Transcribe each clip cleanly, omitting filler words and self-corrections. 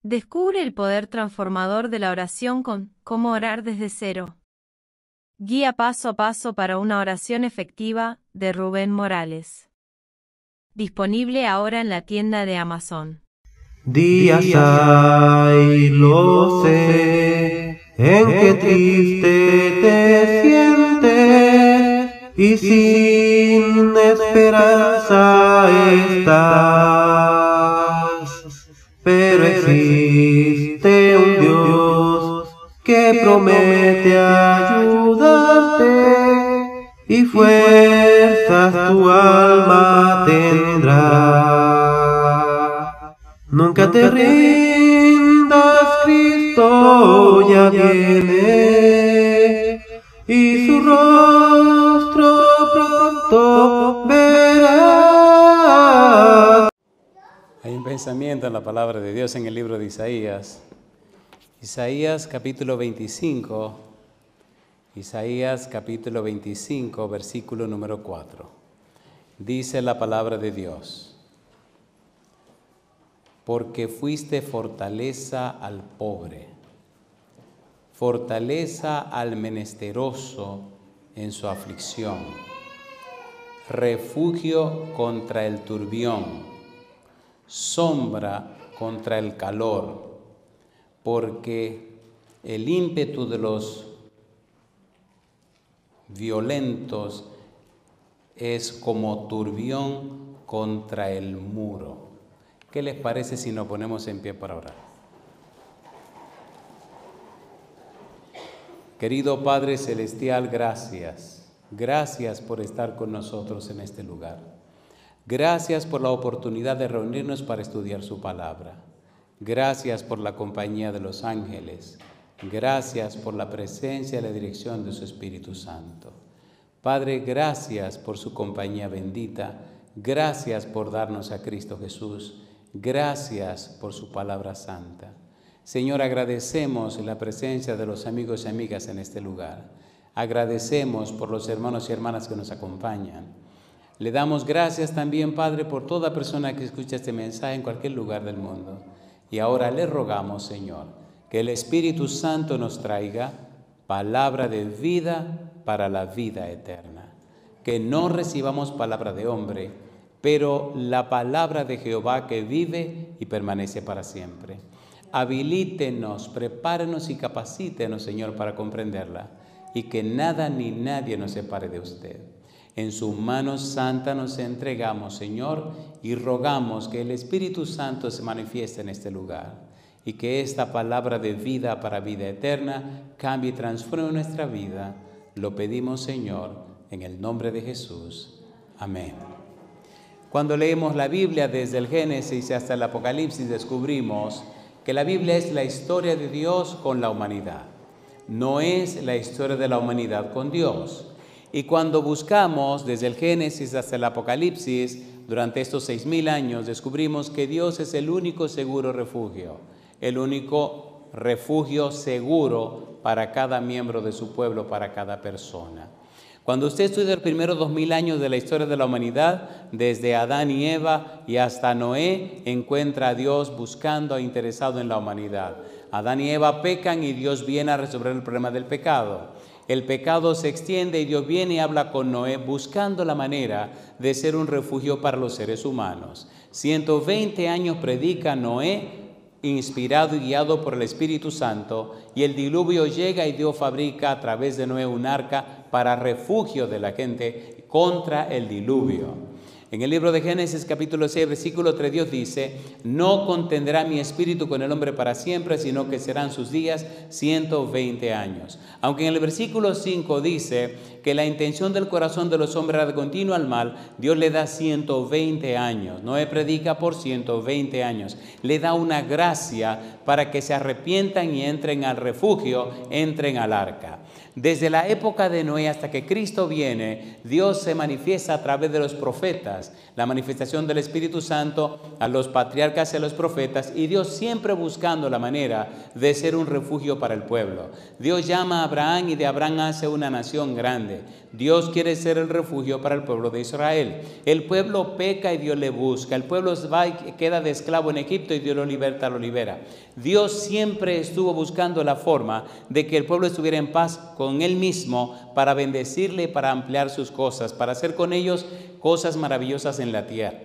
Descubre el poder transformador de la oración con Cómo orar desde cero. Guía paso a paso para una oración efectiva, de Rubén Morales. Disponible ahora en la tienda de Amazon. Días hay, lo sé, en que triste te sientes y sin esperanza estás. Pero existe un Dios que promete ayudarte y fuerzas tu alma tendrá. Nunca te rindas, Cristo ya viene y su rostro pronto verás. Hay un pensamiento en la palabra de Dios en el libro de Isaías. Isaías capítulo 25, versículo número 4. Dice la palabra de Dios: porque fuiste fortaleza al pobre, fortaleza al menesteroso en su aflicción, refugio contra el turbión, sombra contra el calor, porque el ímpetu de los violentos es como turbión contra el muro. ¿Qué les parece si nos ponemos en pie para orar? Querido Padre Celestial, gracias. Gracias por estar con nosotros en este lugar. Gracias por la oportunidad de reunirnos para estudiar su palabra. Gracias por la compañía de los ángeles. Gracias por la presencia y la dirección de su Espíritu Santo. Padre, gracias por su compañía bendita. Gracias por darnos a Cristo Jesús. Gracias por su palabra santa. Señor, agradecemos la presencia de los amigos y amigas en este lugar. Agradecemos por los hermanos y hermanas que nos acompañan. Le damos gracias también, Padre, por toda persona que escucha este mensaje en cualquier lugar del mundo. Y ahora le rogamos, Señor, que el Espíritu Santo nos traiga palabra de vida para la vida eterna. Que no recibamos palabra de hombre, pero la palabra de Jehová que vive y permanece para siempre. Habilítenos, prepárenos y capacítenos, Señor, para comprenderla, y que nada ni nadie nos separe de usted. En su mano santa nos entregamos, Señor, y rogamos que el Espíritu Santo se manifieste en este lugar, y que esta palabra de vida para vida eterna cambie y transforme nuestra vida. Lo pedimos, Señor, en el nombre de Jesús. Amén. Cuando leemos la Biblia desde el Génesis hasta el Apocalipsis, descubrimos que la Biblia es la historia de Dios con la humanidad. No es la historia de la humanidad con Dios. Y cuando buscamos desde el Génesis hasta el Apocalipsis, durante estos 6000 años, descubrimos que Dios es el único seguro refugio, el único refugio seguro para cada miembro de su pueblo, para cada persona. Cuando usted estudia los primeros 2000 años de la historia de la humanidad, desde Adán y Eva y hasta Noé, encuentra a Dios buscando e interesado en la humanidad. Adán y Eva pecan y Dios viene a resolver el problema del pecado. El pecado se extiende y Dios viene y habla con Noé buscando la manera de ser un refugio para los seres humanos. 120 años predica Noé, inspirado y guiado por el Espíritu Santo, y el diluvio llega y Dios fabrica a través de Noé un arca para refugio de la gente contra el diluvio. En el libro de Génesis capítulo 6 versículo 3 Dios dice: no contendrá mi espíritu con el hombre para siempre, sino que serán sus días 120 años. Aunque en el versículo 5 dice que la intención del corazón de los hombres era de continuo al mal, Dios le da 120 años. Noé predica por 120 años. Le da una gracia para que se arrepientan y entren al refugio, entren al arca. Desde la época de Noé hasta que Cristo viene, Dios se manifiesta a través de los profetas Malaquías, la manifestación del Espíritu Santo a los patriarcas y a los profetas, y Dios siempre buscando la manera de ser un refugio para el pueblo. Dios llama a Abraham y de Abraham hace una nación grande. Dios quiere ser el refugio para el pueblo de Israel. El pueblo peca y Dios le busca. El pueblo va y queda de esclavo en Egipto y Dios lo liberta, lo libera. Dios siempre estuvo buscando la forma de que el pueblo estuviera en paz con Él mismo para bendecirle, para ampliar sus cosas, para hacer con ellos cosas maravillosas en la tierra.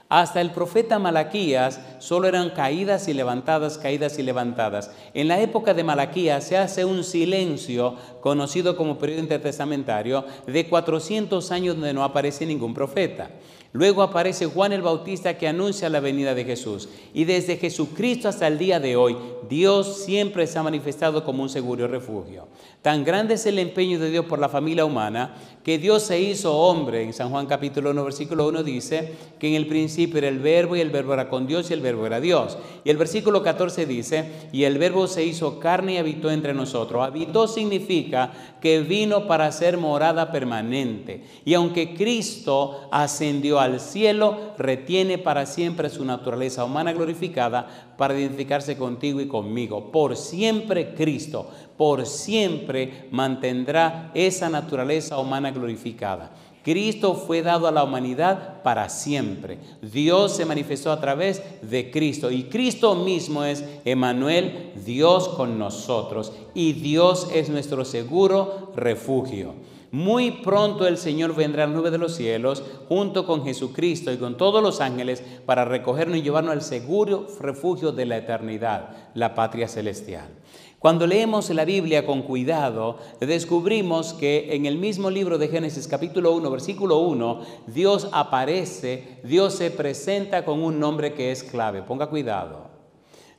Hasta el profeta Malaquías solo eran caídas y levantadas, caídas y levantadas. En la época de Malaquías se hace un silencio conocido como periodo intertestamentario de 400 años donde no aparece ningún profeta. Luego aparece Juan el Bautista que anuncia la venida de Jesús. Y desde Jesucristo hasta el día de hoy, Dios siempre se ha manifestado como un seguro refugio. Tan grande es el empeño de Dios por la familia humana que Dios se hizo hombre. En San Juan capítulo 1, versículo 1 dice que en el principio era el verbo y el verbo era con Dios y el verbo era Dios. Y el versículo 14 dice, y el verbo se hizo carne y habitó entre nosotros. Habitó significa que vino para ser morada permanente. Y aunque Cristo ascendió al cielo, retiene para siempre su naturaleza humana glorificada para identificarse contigo y conmigo. Por siempre Cristo, por siempre mantendrá esa naturaleza humana glorificada. Cristo fue dado a la humanidad para siempre. Dios se manifestó a través de Cristo y Cristo mismo es Emmanuel, Dios con nosotros, y Dios es nuestro seguro refugio. Muy pronto el Señor vendrá en la nube de los cielos junto con Jesucristo y con todos los ángeles para recogernos y llevarnos al seguro refugio de la eternidad, la patria celestial. Cuando leemos la Biblia con cuidado, descubrimos que en el mismo libro de Génesis capítulo 1, versículo 1, Dios aparece, Dios se presenta con un nombre que es clave. Ponga cuidado.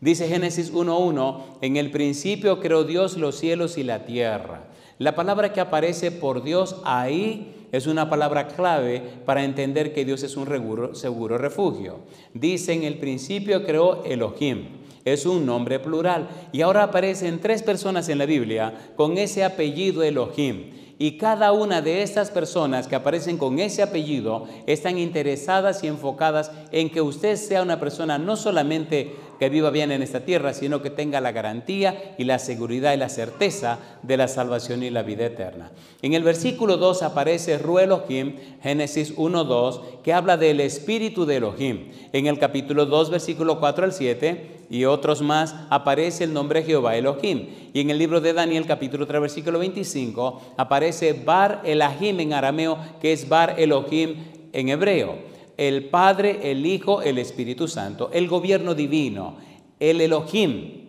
Dice Génesis 1:1, en el principio creó Dios los cielos y la tierra. La palabra que aparece por Dios ahí es una palabra clave para entender que Dios es un seguro refugio. Dice en el principio creó Elohim. Es un nombre plural y ahora aparecen 3 personas en la Biblia con ese apellido Elohim. Y cada una de estas personas que aparecen con ese apellido están interesadas y enfocadas en que usted sea una persona no solamente que viva bien en esta tierra, sino que tenga la garantía y la seguridad y la certeza de la salvación y la vida eterna. En el versículo 2 aparece Ruah Elohim, Génesis 1:2, que habla del espíritu de Elohim. En el capítulo 2, versículo 4 al 7 y otros más aparece el nombre Jehová Elohim. Y en el libro de Daniel, capítulo 3, versículo 25, aparece Bar Elohim en arameo, que es Bar Elohim en hebreo. El Padre, el Hijo, el Espíritu Santo, el gobierno divino, el Elohim.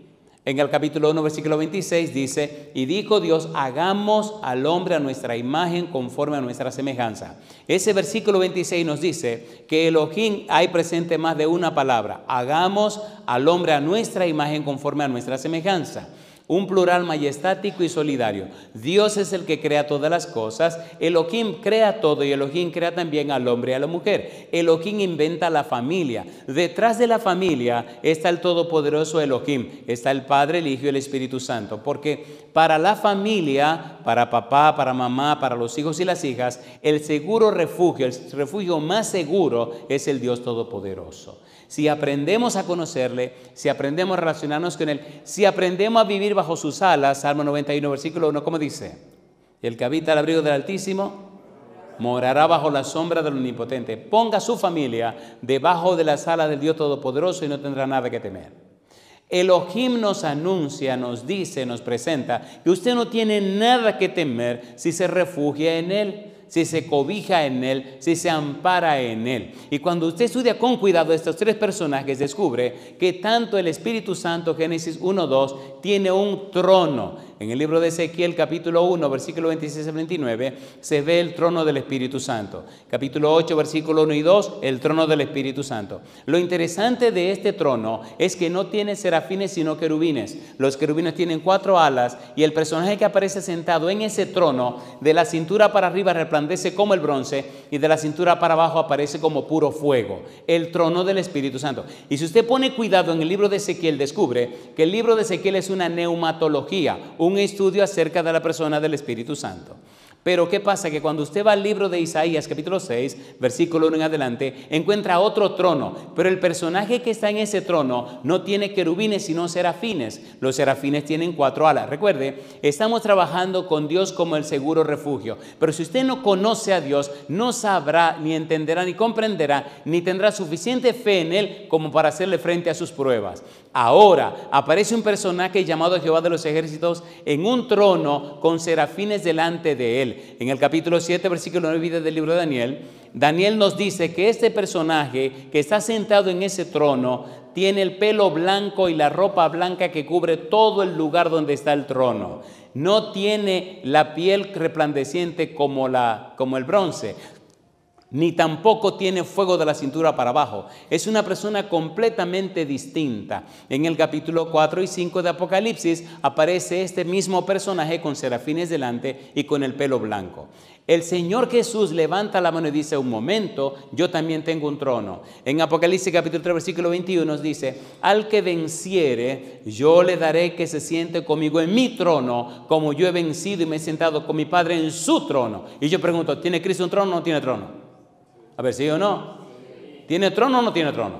En el capítulo 1, versículo 26 dice, y dijo Dios, hagamos al hombre a nuestra imagen conforme a nuestra semejanza. Ese versículo 26 nos dice que Elohim hay presente más de una palabra. Hagamos al hombre a nuestra imagen conforme a nuestra semejanza. Un plural majestático y solidario. Dios es el que crea todas las cosas. Elohim crea todo y Elohim crea también al hombre y a la mujer. Elohim inventa la familia. Detrás de la familia está el todopoderoso Elohim. Está el Padre, el Hijo y el Espíritu Santo. Porque para la familia, para papá, para mamá, para los hijos y las hijas, el seguro refugio, el refugio más seguro es el Dios Todopoderoso. Si aprendemos a conocerle, si aprendemos a relacionarnos con Él, si aprendemos a vivir bajo sus alas, Salmo 91, versículo 1, ¿cómo dice? El que habita al abrigo del Altísimo morará bajo la sombra del Omnipotente. Ponga su familia debajo de las alas del Dios Todopoderoso y no tendrá nada que temer. Elohim nos anuncia, nos dice, nos presenta que usted no tiene nada que temer si se refugia en Él, si se cobija en Él, si se ampara en Él. Y cuando usted estudia con cuidado estos 3 personajes, descubre que tanto el Espíritu Santo, Génesis 1:2, tiene un trono. En el libro de Ezequiel, capítulo 1, versículo 26 al 29, se ve el trono del Espíritu Santo. Capítulo 8, versículo 1 y 2, el trono del Espíritu Santo. Lo interesante de este trono es que no tiene serafines, sino querubines. Los querubines tienen 4 alas y el personaje que aparece sentado en ese trono, de la cintura para arriba resplandece como el bronce y de la cintura para abajo aparece como puro fuego. El trono del Espíritu Santo. Y si usted pone cuidado en el libro de Ezequiel, descubre que el libro de Ezequiel es una neumatología, un estudio acerca de la persona del Espíritu Santo. Pero ¿qué pasa? Que cuando usted va al libro de Isaías, capítulo 6, versículo 1 en adelante, encuentra otro trono. Pero el personaje que está en ese trono no tiene querubines, sino serafines. Los serafines tienen 4 alas. Recuerde, estamos trabajando con Dios como el seguro refugio. Pero si usted no conoce a Dios, no sabrá, ni entenderá, ni comprenderá, ni tendrá suficiente fe en Él como para hacerle frente a sus pruebas. Ahora aparece un personaje llamado Jehová de los ejércitos en un trono con serafines delante de él. En el capítulo 7, versículo 9 del libro de Daniel, Daniel nos dice que este personaje que está sentado en ese trono tiene el pelo blanco y la ropa blanca que cubre todo el lugar donde está el trono. No tiene la piel resplandeciente como el bronce, ni tampoco tiene fuego de la cintura para abajo. Es una persona completamente distinta. En el capítulo 4 y 5 de Apocalipsis aparece este mismo personaje con serafines delante y con el pelo blanco. El Señor Jesús levanta la mano y dice: un momento, yo también tengo un trono. En Apocalipsis capítulo 3 versículo 21 nos dice: al que venciere, yo le daré que se siente conmigo en mi trono, como yo he vencido y me he sentado con mi Padre en su trono. Y yo pregunto, ¿tiene Cristo un trono o no tiene trono? A ver, ¿sí o no? ¿Tiene trono o no tiene trono?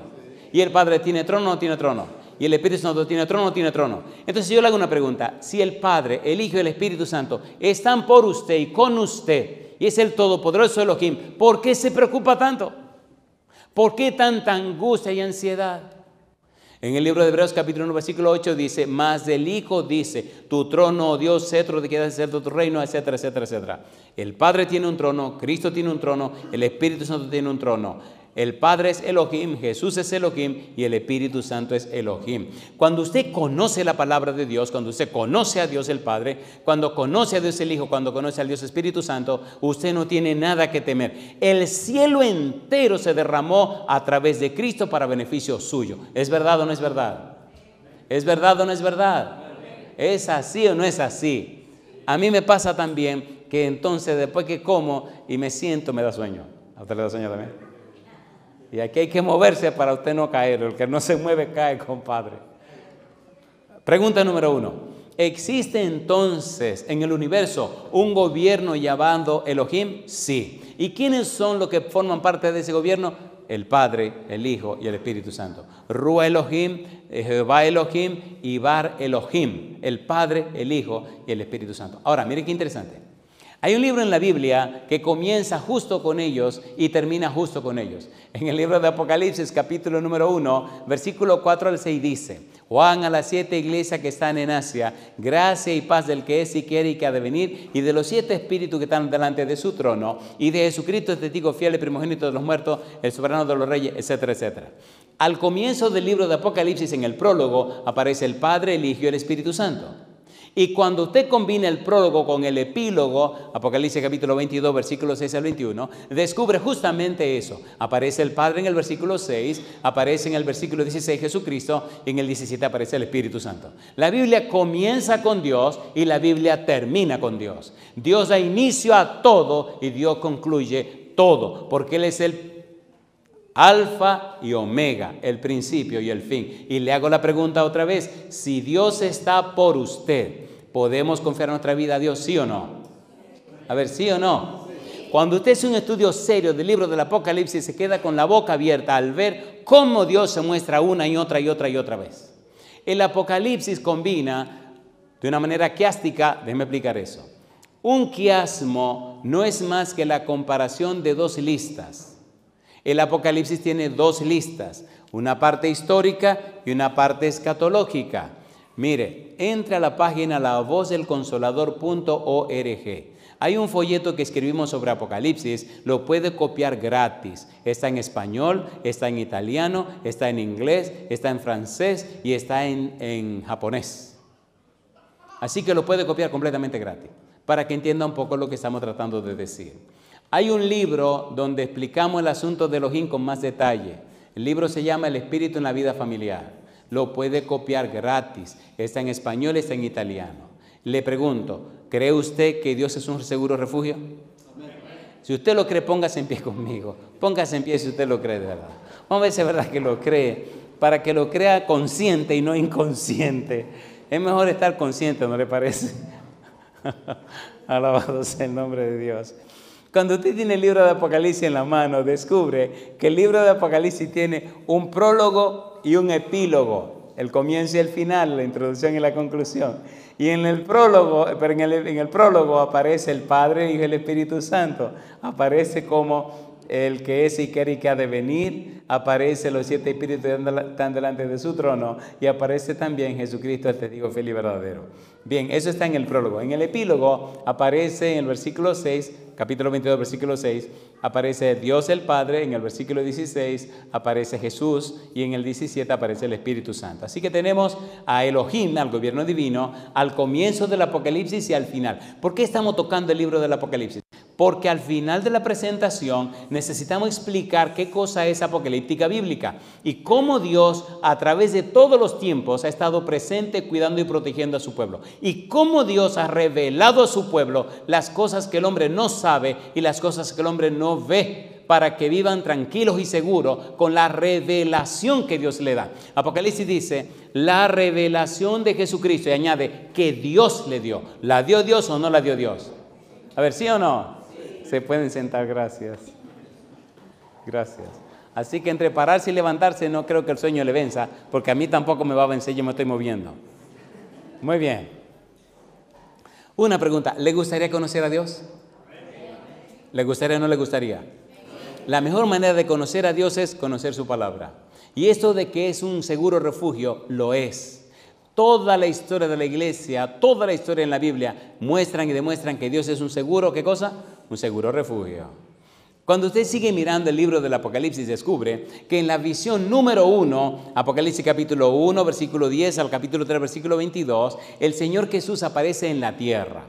¿Y el Padre tiene trono o no tiene trono? ¿Y el Espíritu Santo tiene trono o no tiene trono? Entonces yo le hago una pregunta. Si el Padre, el Hijo y el Espíritu Santo están por usted y con usted, y es el todopoderoso Elohim, ¿por qué se preocupa tanto? ¿Por qué tanta angustia y ansiedad? En el libro de Hebreos capítulo 1 versículo 8 dice: mas del Hijo dice, tu trono, oh Dios, cetro de que has de ser tu reino, etcétera, etcétera, etcétera. El Padre tiene un trono, Cristo tiene un trono, el Espíritu Santo tiene un trono. El Padre es Elohim, Jesús es Elohim y el Espíritu Santo es Elohim. Cuando usted conoce la palabra de Dios, cuando usted conoce a Dios el Padre, cuando conoce a Dios el Hijo, cuando conoce a Dios Espíritu Santo, usted no tiene nada que temer. El cielo entero se derramó a través de Cristo para beneficio suyo. ¿Es verdad o no es verdad? ¿Es verdad o no es verdad? ¿Es así o no es así? A mí me pasa también que entonces después que como y me siento me da sueño. ¿A usted le da sueño también? Y aquí hay que moverse para usted no caer. El que no se mueve cae, compadre. Pregunta número 1. ¿Existe entonces en el universo un gobierno llamado Elohim? Sí. ¿Y quiénes son los que forman parte de ese gobierno? El Padre, el Hijo y el Espíritu Santo. Rúa Elohim, Jehová Elohim y Bar Elohim. El Padre, el Hijo y el Espíritu Santo. Ahora, mire qué interesante. Hay un libro en la Biblia que comienza justo con ellos y termina justo con ellos. En el libro de Apocalipsis, capítulo número 1, versículo 4 al 6 dice: Juan a las 7 iglesias que están en Asia, gracia y paz del que es y quiere y que ha de venir, y de los 7 espíritus que están delante de su trono, y de Jesucristo, el testigo fiel y primogénito de los muertos, el soberano de los reyes, etcétera, etcétera. Al comienzo del libro de Apocalipsis, en el prólogo, aparece el Padre, el Hijo y el Espíritu Santo. Y cuando usted combina el prólogo con el epílogo, Apocalipsis capítulo 22, versículos 6 al 21, descubre justamente eso. Aparece el Padre en el versículo 6, aparece en el versículo 16 Jesucristo, y en el 17 aparece el Espíritu Santo. La Biblia comienza con Dios y la Biblia termina con Dios. Dios da inicio a todo y Dios concluye todo, porque Él es el Alfa y Omega, el principio y el fin. Y le hago la pregunta otra vez: si Dios está por usted, ¿podemos confiar nuestra vida a Dios, sí o no? A ver, ¿sí o no? Cuando usted hace un estudio serio del libro del Apocalipsis, se queda con la boca abierta al ver cómo Dios se muestra una y otra y otra y otra vez. El Apocalipsis combina de una manera quiástica. Déjeme explicar eso. Un quiasmo no es más que la comparación de 2 listas. El Apocalipsis tiene 2 listas, una parte histórica y una parte escatológica. Mire, entre a la página lavozdelconsolador.org. Hay un folleto que escribimos sobre Apocalipsis, lo puede copiar gratis. Está en español, está en italiano, está en inglés, está en francés y está en japonés. Así que lo puede copiar completamente gratis, para que entienda un poco lo que estamos tratando de decir. Hay un libro donde explicamos el asunto de Elohim con más detalle. El libro se llama El Espíritu en la Vida Familiar. Lo puede copiar gratis. Está en español, está en italiano. Le pregunto, ¿cree usted que Dios es un seguro refugio? Si usted lo cree, póngase en pie conmigo. Póngase en pie si usted lo cree de verdad. Vamos a ver si es verdad que lo cree, para que lo crea consciente y no inconsciente. Es mejor estar consciente, ¿no le parece? Alabado sea el nombre de Dios. Cuando usted tiene el libro de Apocalipsis en la mano, descubre que el libro de Apocalipsis tiene un prólogo y un epílogo, el comienzo y el final, la introducción y la conclusión. Y en el prólogo, pero en el prólogo aparece el Padre, Hijo y el Espíritu Santo. Aparece como el que es y quiere y que ha de venir. Aparece los 7 espíritus que están delante de su trono. Y aparece también Jesucristo, el testigo fiel y verdadero. Bien, eso está en el prólogo. En el epílogo aparece en el versículo 6, capítulo 22, versículo 6, aparece Dios el Padre. En el versículo 16 aparece Jesús. Y en el 17 aparece el Espíritu Santo. Así que tenemos a Elohim, al gobierno divino, al comienzo del Apocalipsis y al final. ¿Por qué estamos tocando el libro del Apocalipsis? Porque al final de la presentación necesitamos explicar qué cosa es apocalíptica bíblica y cómo Dios a través de todos los tiempos ha estado presente cuidando y protegiendo a su pueblo. Y cómo Dios ha revelado a su pueblo las cosas que el hombre no sabe y las cosas que el hombre no ve, para que vivan tranquilos y seguros con la revelación que Dios le da. Apocalipsis dice, la revelación de Jesucristo, y añade, que Dios le dio. ¿La dio Dios o no la dio Dios? A ver, ¿sí o no? Se pueden sentar, gracias. Gracias. Así que entre pararse y levantarse no creo que el sueño le venza, porque a mí tampoco me va a vencer, yo me estoy moviendo. Muy bien. Una pregunta, ¿le gustaría conocer a Dios? ¿Le gustaría o no le gustaría? La mejor manera de conocer a Dios es conocer su palabra. Y esto de que es un seguro refugio, lo es. Toda la historia de la iglesia, toda la historia en la Biblia muestran y demuestran que Dios es un seguro, ¿qué cosa? Un seguro refugio. Cuando usted sigue mirando el libro del Apocalipsis, descubre que en la visión número 1, Apocalipsis capítulo 1, versículo 10 al capítulo 3, versículo 22, el Señor Jesús aparece en la tierra.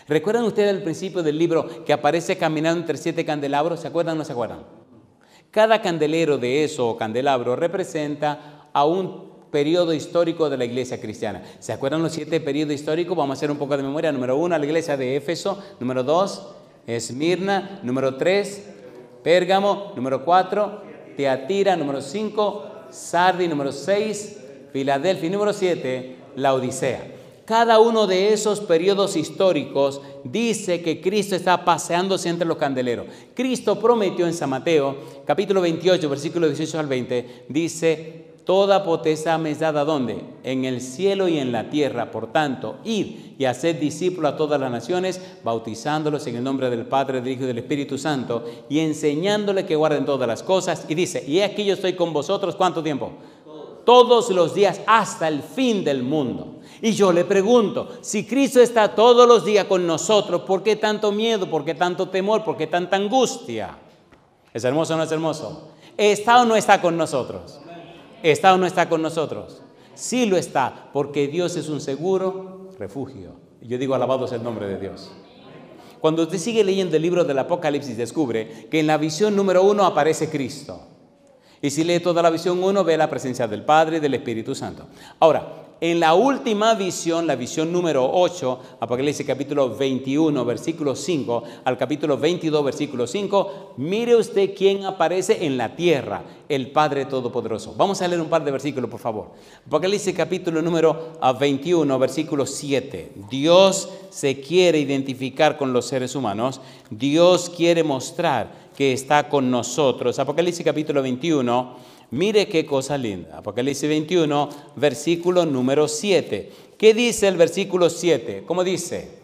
¿Recuerdan ustedes al principio del libro que aparece caminando entre 7 candelabros? ¿Se acuerdan o no se acuerdan? Cada candelero de eso o candelabro representa a un periodo histórico de la iglesia cristiana. ¿Se acuerdan los 7 periodos históricos? Vamos a hacer un poco de memoria. Número 1, la iglesia de Éfeso. Número 2, Esmirna. Número 3, Pérgamo. Número 4, Teatira. Número 5, Sardi. Número 6, Filadelfia. Y número 7, la Odisea. Cada uno de esos periodos históricos dice que Cristo está paseándose entre los candeleros. Cristo prometió en San Mateo, capítulo 28, versículo 18 al 20, dice, toda potestad me es dada, ¿dónde? En el cielo y en la tierra. Por tanto, id y haced discípulos a todas las naciones, bautizándolos en el nombre del Padre, del Hijo y del Espíritu Santo, y enseñándoles que guarden todas las cosas. Y dice, y aquí yo estoy con vosotros, ¿cuánto tiempo? Todos los días hasta el fin del mundo. Y yo le pregunto, si Cristo está todos los días con nosotros, ¿por qué tanto miedo? ¿Por qué tanto temor? ¿Por qué tanta angustia? ¿Es hermoso o no es hermoso? ¿Está o no está con nosotros? ¿Está o no está con nosotros? Sí lo está, porque Dios es un seguro refugio. Yo digo, alabado sea el nombre de Dios. Cuando usted sigue leyendo el libro del Apocalipsis, descubre que en la visión número 1 aparece Cristo. Y si lee toda la visión 1, ve la presencia del Padre y del Espíritu Santo. Ahora, en la última visión, la visión número 8, Apocalipsis capítulo 21, versículo 5, al capítulo 22, versículo 5, mire usted quién aparece en la tierra, el Padre Todopoderoso. Vamos a leer un par de versículos, por favor. Apocalipsis capítulo número 21, versículo 7. Dios se quiere identificar con los seres humanos. Dios quiere mostrar que está con nosotros. Apocalipsis capítulo 21, mire qué cosa linda. Apocalipsis 21, versículo número 7. ¿Qué dice el versículo 7? ¿Cómo dice?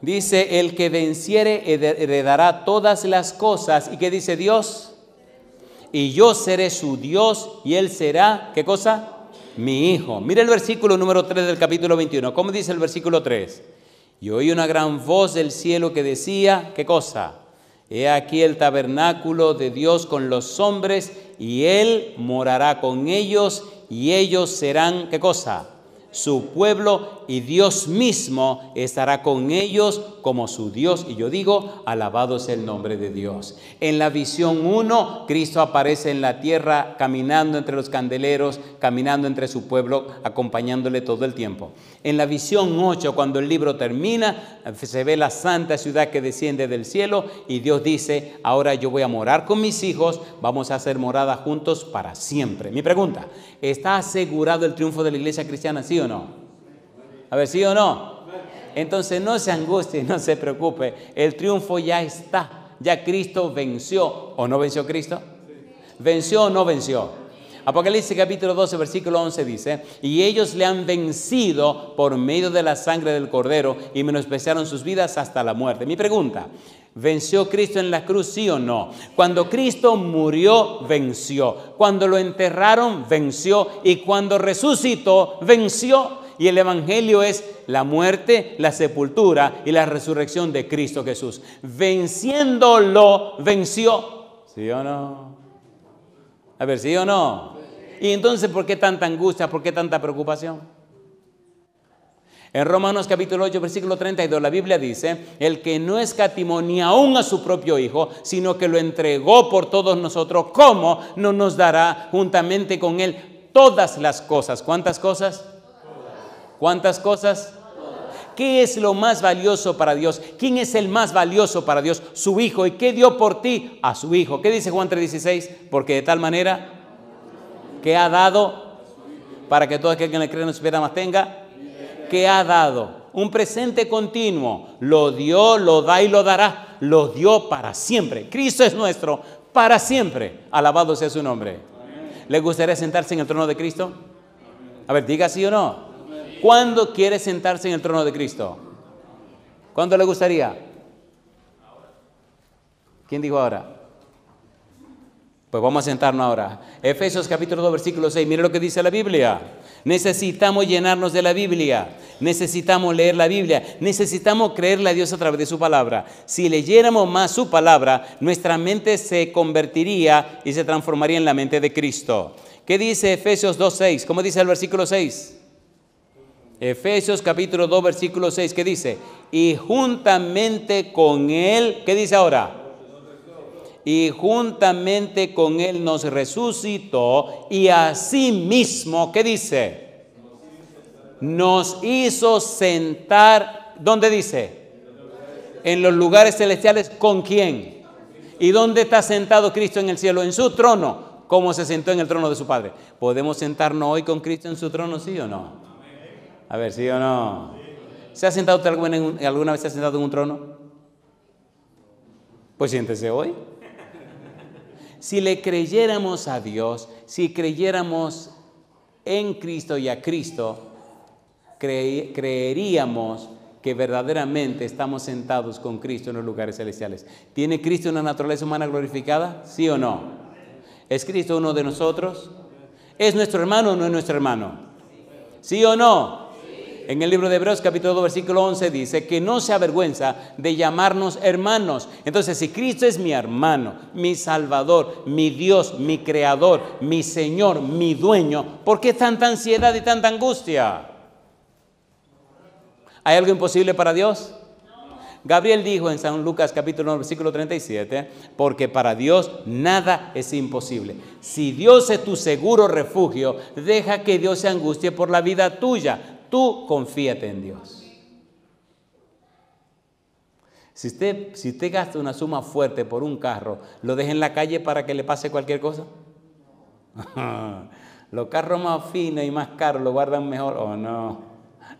Dice, el que venciere heredará todas las cosas. ¿Y qué dice Dios? Y yo seré su Dios y él será, ¿qué cosa? Mi hijo. Mire el versículo número 3 del capítulo 21. ¿Cómo dice el versículo 3? Y oí una gran voz del cielo que decía, ¿qué cosa? He aquí el tabernáculo de Dios con los hombres, y Él morará con ellos, y ellos serán, ¿qué cosa? Su pueblo, y Dios mismo estará con ellos como su Dios. Y yo digo, alabado sea el nombre de Dios. En la visión 1, Cristo aparece en la tierra caminando entre los candeleros, caminando entre su pueblo, acompañándole todo el tiempo. En la visión 8, cuando el libro termina, se ve la santa ciudad que desciende del cielo y Dios dice, ahora yo voy a morar con mis hijos, vamos a hacer morada juntos para siempre. Mi pregunta, ¿está asegurado el triunfo de la iglesia cristiana, sí o no? A ver, ¿sí o no? Entonces no se angustie, no se preocupe. El triunfo ya está. Ya Cristo venció. ¿O no venció Cristo? ¿Venció o no venció? Apocalipsis capítulo 12, versículo 11 dice: y ellos le han vencido por medio de la sangre del Cordero y menospreciaron sus vidas hasta la muerte. Mi pregunta: ¿venció Cristo en la cruz, sí o no? Cuando Cristo murió, venció. Cuando lo enterraron, venció. Y cuando resucitó, venció. Y el evangelio es la muerte, la sepultura y la resurrección de Cristo Jesús. Venciéndolo, venció. ¿Sí o no? A ver, ¿sí o no? Y entonces, ¿por qué tanta angustia? ¿Por qué tanta preocupación? En Romanos capítulo 8, versículo 32, la Biblia dice: el que no escatimó ni aún a su propio Hijo, sino que lo entregó por todos nosotros, ¿cómo no nos dará juntamente con Él todas las cosas? ¿Cuántas cosas? ¿Cuántas cosas? ¿Qué es lo más valioso para Dios? ¿Quién es el más valioso para Dios? Su Hijo. ¿Y qué dio por ti? A su Hijo. ¿Qué dice Juan 3:16? Porque de tal manera que ha dado, para que todo aquel que le cree no se pierda, mas tenga, que ha dado. Un presente continuo. Lo dio, lo da y lo dará. Lo dio para siempre. Cristo es nuestro para siempre. Alabado sea su nombre. ¿Le gustaría sentarse en el trono de Cristo? A ver, diga sí o no. ¿Cuándo quiere sentarse en el trono de Cristo? ¿Cuándo le gustaría? ¿Quién dijo ahora? Pues vamos a sentarnos ahora. Efesios capítulo 2, versículo 6. Mire lo que dice la Biblia. Necesitamos llenarnos de la Biblia. Necesitamos leer la Biblia. Necesitamos creerle a Dios a través de su palabra. Si leyéramos más su palabra, nuestra mente se convertiría y se transformaría en la mente de Cristo. ¿Qué dice Efesios 2, 6? ¿Cómo dice el versículo 6? Efesios capítulo 2, versículo 6, ¿qué dice? Y juntamente con Él, ¿qué dice ahora? Y juntamente con Él nos resucitó y asimismo, ¿qué dice? Nos hizo sentar, ¿dónde dice? En los lugares celestiales, ¿con quién? ¿Y dónde está sentado Cristo en el cielo? En su trono, como se sentó en el trono de su Padre. ¿Podemos sentarnos hoy con Cristo en su trono, sí o no? A ver, ¿sí o no? ¿Se ha sentado usted alguna vez se ha sentado en un trono? Pues siéntese hoy. Si le creyéramos a Dios, si creyéramos en Cristo y a Cristo, creeríamos que verdaderamente estamos sentados con Cristo en los lugares celestiales. ¿Tiene Cristo una naturaleza humana glorificada? ¿Sí o no? ¿Es Cristo uno de nosotros? ¿Es nuestro hermano o no es nuestro hermano? ¿Sí o no? En el libro de Hebreos capítulo 2 versículo 11 dice que no se avergüenza de llamarnos hermanos. Entonces, si Cristo es mi hermano, mi Salvador, mi Dios, mi Creador, mi Señor, mi dueño, ¿por qué tanta ansiedad y tanta angustia? ¿Hay algo imposible para Dios? Gabriel dijo en San Lucas capítulo 9 versículo 37, porque para Dios nada es imposible. Si Dios es tu seguro refugio, deja que Dios se angustie por la vida tuya. Tú confíate en Dios. Si usted gasta una suma fuerte por un carro, ¿lo deja en la calle para que le pase cualquier cosa? Los carros más finos y más caros lo guardan mejor, ¿o no?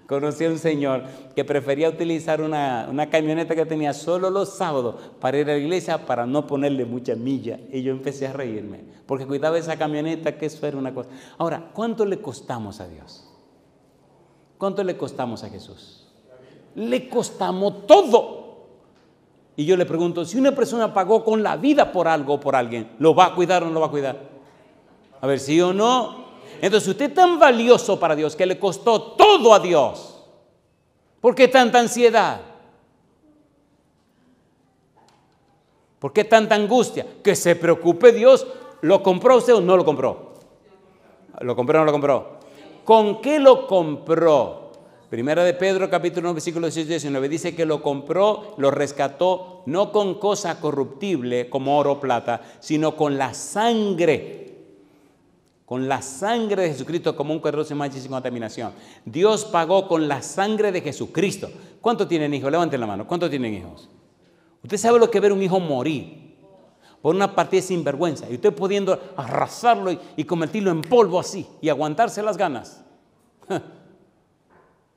Conocí a un señor que prefería utilizar una camioneta que tenía solo los sábados para ir a la iglesia para no ponerle mucha milla. Y yo empecé a reírme, porque cuidaba esa camioneta, que eso era una cosa. Ahora, ¿cuánto le costamos a Dios? ¿Cuánto le costamos a Jesús? Le costamos todo. Y yo le pregunto, si una persona pagó con la vida por algo o por alguien, ¿lo va a cuidar o no lo va a cuidar? A ver, ¿sí o no? Entonces, usted es tan valioso para Dios que le costó todo a Dios. ¿Por qué tanta ansiedad? ¿Por qué tanta angustia? Que se preocupe Dios. ¿Lo compró usted o no lo compró? ¿Lo compró o no lo compró? ¿Con qué lo compró? Primera de Pedro, capítulo 1, versículo 18 y 19, dice que lo compró, lo rescató, no con cosa corruptible como oro o plata, sino con la sangre de Jesucristo, como un cuerdo sin mancha y sin contaminación. Dios pagó con la sangre de Jesucristo. ¿Cuántos tienen hijos? Levanten la mano. ¿Cuántos tienen hijos? Usted sabe lo que es ver un hijo morir por una partida sin vergüenza, y usted pudiendo arrasarlo y convertirlo en polvo así y aguantarse las ganas.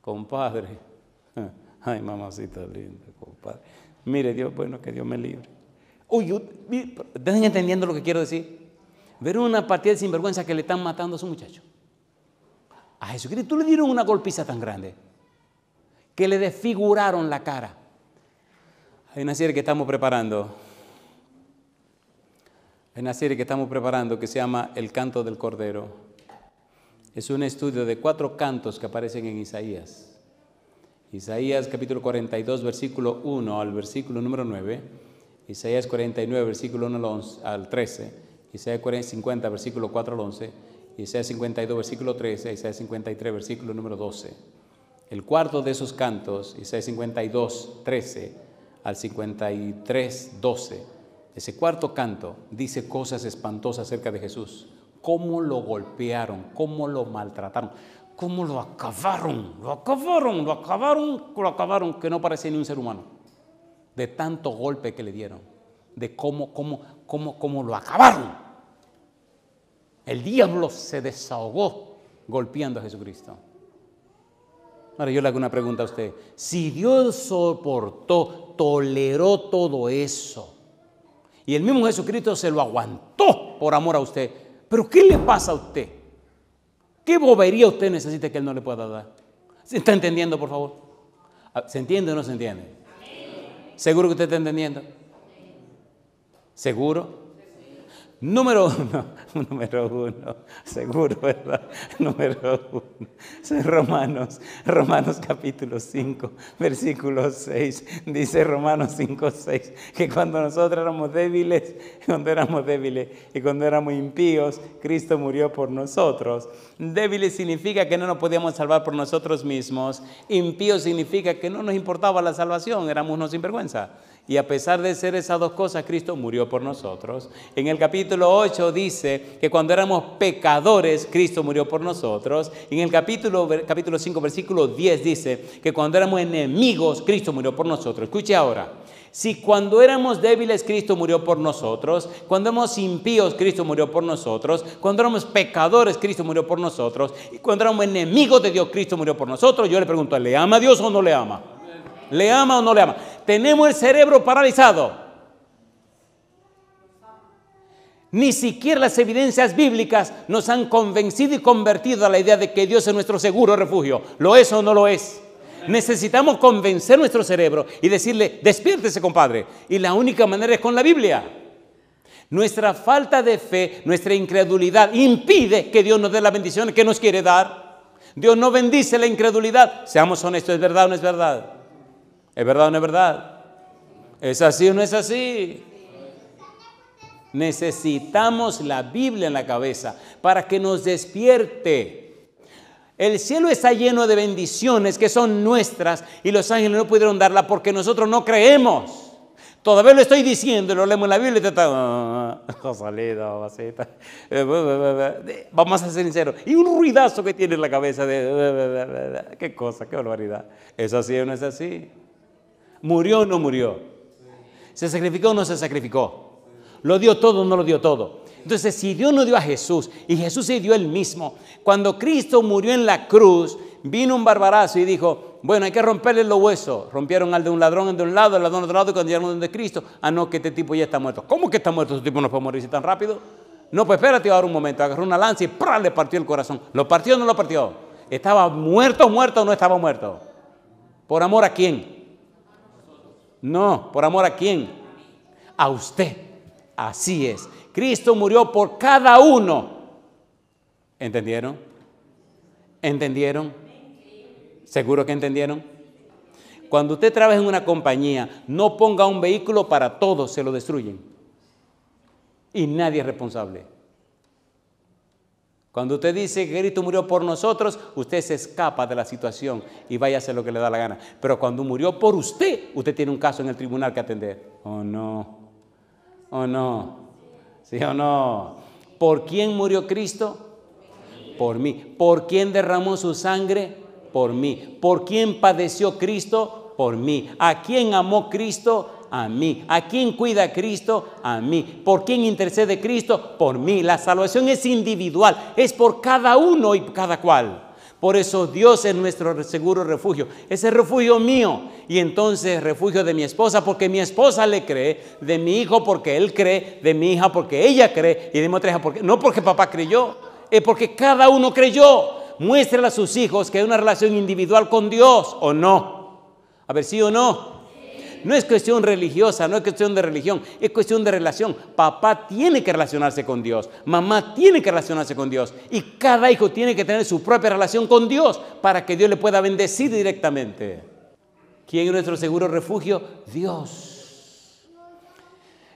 Compadre. Ay, mamacita linda, compadre. Mire, Dios, bueno, que Dios me libre. Uy, ¿están entendiendo lo que quiero decir? Ver una partida de sinvergüenza que le están matando a su muchacho. A Jesucristo le dieron una golpiza tan grande que le desfiguraron la cara. Hay una serie que estamos preparando. Hay una serie que estamos preparando que se llama El Canto del Cordero. Es un estudio de 4 cantos que aparecen en Isaías. Isaías capítulo 42, versículo 1 al versículo número 9. Isaías 49, versículo 1 al 13. Isaías 50, versículo 4 al 11. Isaías 52, versículo 13. Isaías 53, versículo número 12. El cuarto de esos cantos, Isaías 52, 13 al 53, 12. Ese cuarto canto dice cosas espantosas acerca de Jesús. Cómo lo golpearon, cómo lo maltrataron, cómo lo acabaron, que no parecía ni un ser humano. De tanto golpe que le dieron, de cómo lo acabaron. El diablo se desahogó golpeando a Jesucristo. Ahora yo le hago una pregunta a usted. Si Dios soportó, toleró todo eso, y el mismo Jesucristo se lo aguantó por amor a usted, ¿pero qué le pasa a usted? ¿Qué bobería usted necesita que Él no le pueda dar? ¿Se está entendiendo, por favor? ¿Se entiende o no se entiende? ¿Seguro que usted está entendiendo? ¿Seguro? Número uno, seguro, ¿verdad? Número 1, Romanos capítulo 5, versículo 6, dice Romanos 5, 6, que cuando nosotros éramos débiles y cuando éramos impíos, Cristo murió por nosotros. Débiles significa que no nos podíamos salvar por nosotros mismos, impíos significa que no nos importaba la salvación, éramos unos sinvergüenza. Y a pesar de ser esas dos cosas, Cristo murió por nosotros. En el capítulo 8 dice que cuando éramos pecadores, Cristo murió por nosotros. En el capítulo 5, versículo 10 dice que cuando éramos enemigos, Cristo murió por nosotros. Escuche ahora. Si cuando éramos débiles, Cristo murió por nosotros. Cuando éramos impíos, Cristo murió por nosotros. Cuando éramos pecadores, Cristo murió por nosotros. Y cuando éramos enemigos de Dios, Cristo murió por nosotros. Yo le pregunto, ¿le ama a Dios o no le ama? ¿Le ama o no le ama? Tenemos el cerebro paralizado. Ni siquiera las evidencias bíblicas nos han convencido y convertido a la idea de que Dios es nuestro seguro refugio. ¿Lo es o no lo es? Necesitamos convencer nuestro cerebro y decirle, despiértese, compadre. Y la única manera es con la Biblia. Nuestra falta de fe, nuestra incredulidad impide que Dios nos dé las bendiciones que nos quiere dar. Dios no bendice la incredulidad. Seamos honestos, ¿es verdad o no es verdad? ¿Es verdad o no es verdad? ¿Es así o no es así? Necesitamos la Biblia en la cabeza para que nos despierte. El cielo está lleno de bendiciones que son nuestras y los ángeles no pudieron darla porque nosotros no creemos. Todavía lo estoy diciendo, lo leemos en la Biblia y está vamos a ser sinceros. Y un ruidazo que tiene en la cabeza de qué cosa, qué barbaridad. ¿Es así o no es así? ¿Murió o no murió? ¿Se sacrificó o no se sacrificó? ¿Lo dio todo o no lo dio todo? Entonces, si Dios no dio a Jesús y Jesús se dio él mismo, cuando Cristo murió en la cruz, vino un barbarazo y dijo, bueno, hay que romperle los huesos. Rompieron al de un ladrón de un lado, al ladrón de otro lado, y cuando llegaron donde Cristo, no, que este tipo ya está muerto. ¿Cómo que está muerto? ¿Este tipo no puede morirse tan rápido? No, pues espérate ahora un momento. Agarró una lanza y ¡prá! Le partió el corazón. ¿Lo partió o no lo partió? ¿Estaba muerto o no estaba muerto? ¿Por amor a quién? No, ¿por amor a quién? A usted. Así es. Cristo murió por cada uno. ¿Entendieron? ¿Entendieron? ¿Seguro que entendieron? Cuando usted trabaja en una compañía, no ponga un vehículo para todos, se lo destruyen. Y nadie es responsable. Cuando usted dice que Cristo murió por nosotros, usted se escapa de la situación y vaya a hacer lo que le da la gana. Pero cuando murió por usted, usted tiene un caso en el tribunal que atender. ¿O no? ¿O no? ¿Sí o no? ¿Por quién murió Cristo? Por mí. ¿Por quién derramó su sangre? Por mí. ¿Por quién padeció Cristo? Por mí. ¿A quién amó Cristo? A mí. ¿A quién cuida Cristo? A mí. ¿Por quién intercede Cristo? Por mí. La salvación es individual, es por cada uno y cada cual. Por eso Dios es nuestro seguro refugio. Es el refugio mío. Y entonces refugio de mi esposa porque mi esposa le cree, de mi hijo porque él cree, de mi hija porque ella cree, y de mi otra hija porque no porque papá creyó, es porque cada uno creyó. Muéstrale a sus hijos que hay una relación individual con Dios, ¿o no? A ver, ¿sí o no? No es cuestión religiosa, no es cuestión de religión, es cuestión de relación. Papá tiene que relacionarse con Dios, mamá tiene que relacionarse con Dios y cada hijo tiene que tener su propia relación con Dios para que Dios le pueda bendecir directamente. ¿Quién es nuestro seguro refugio? Dios.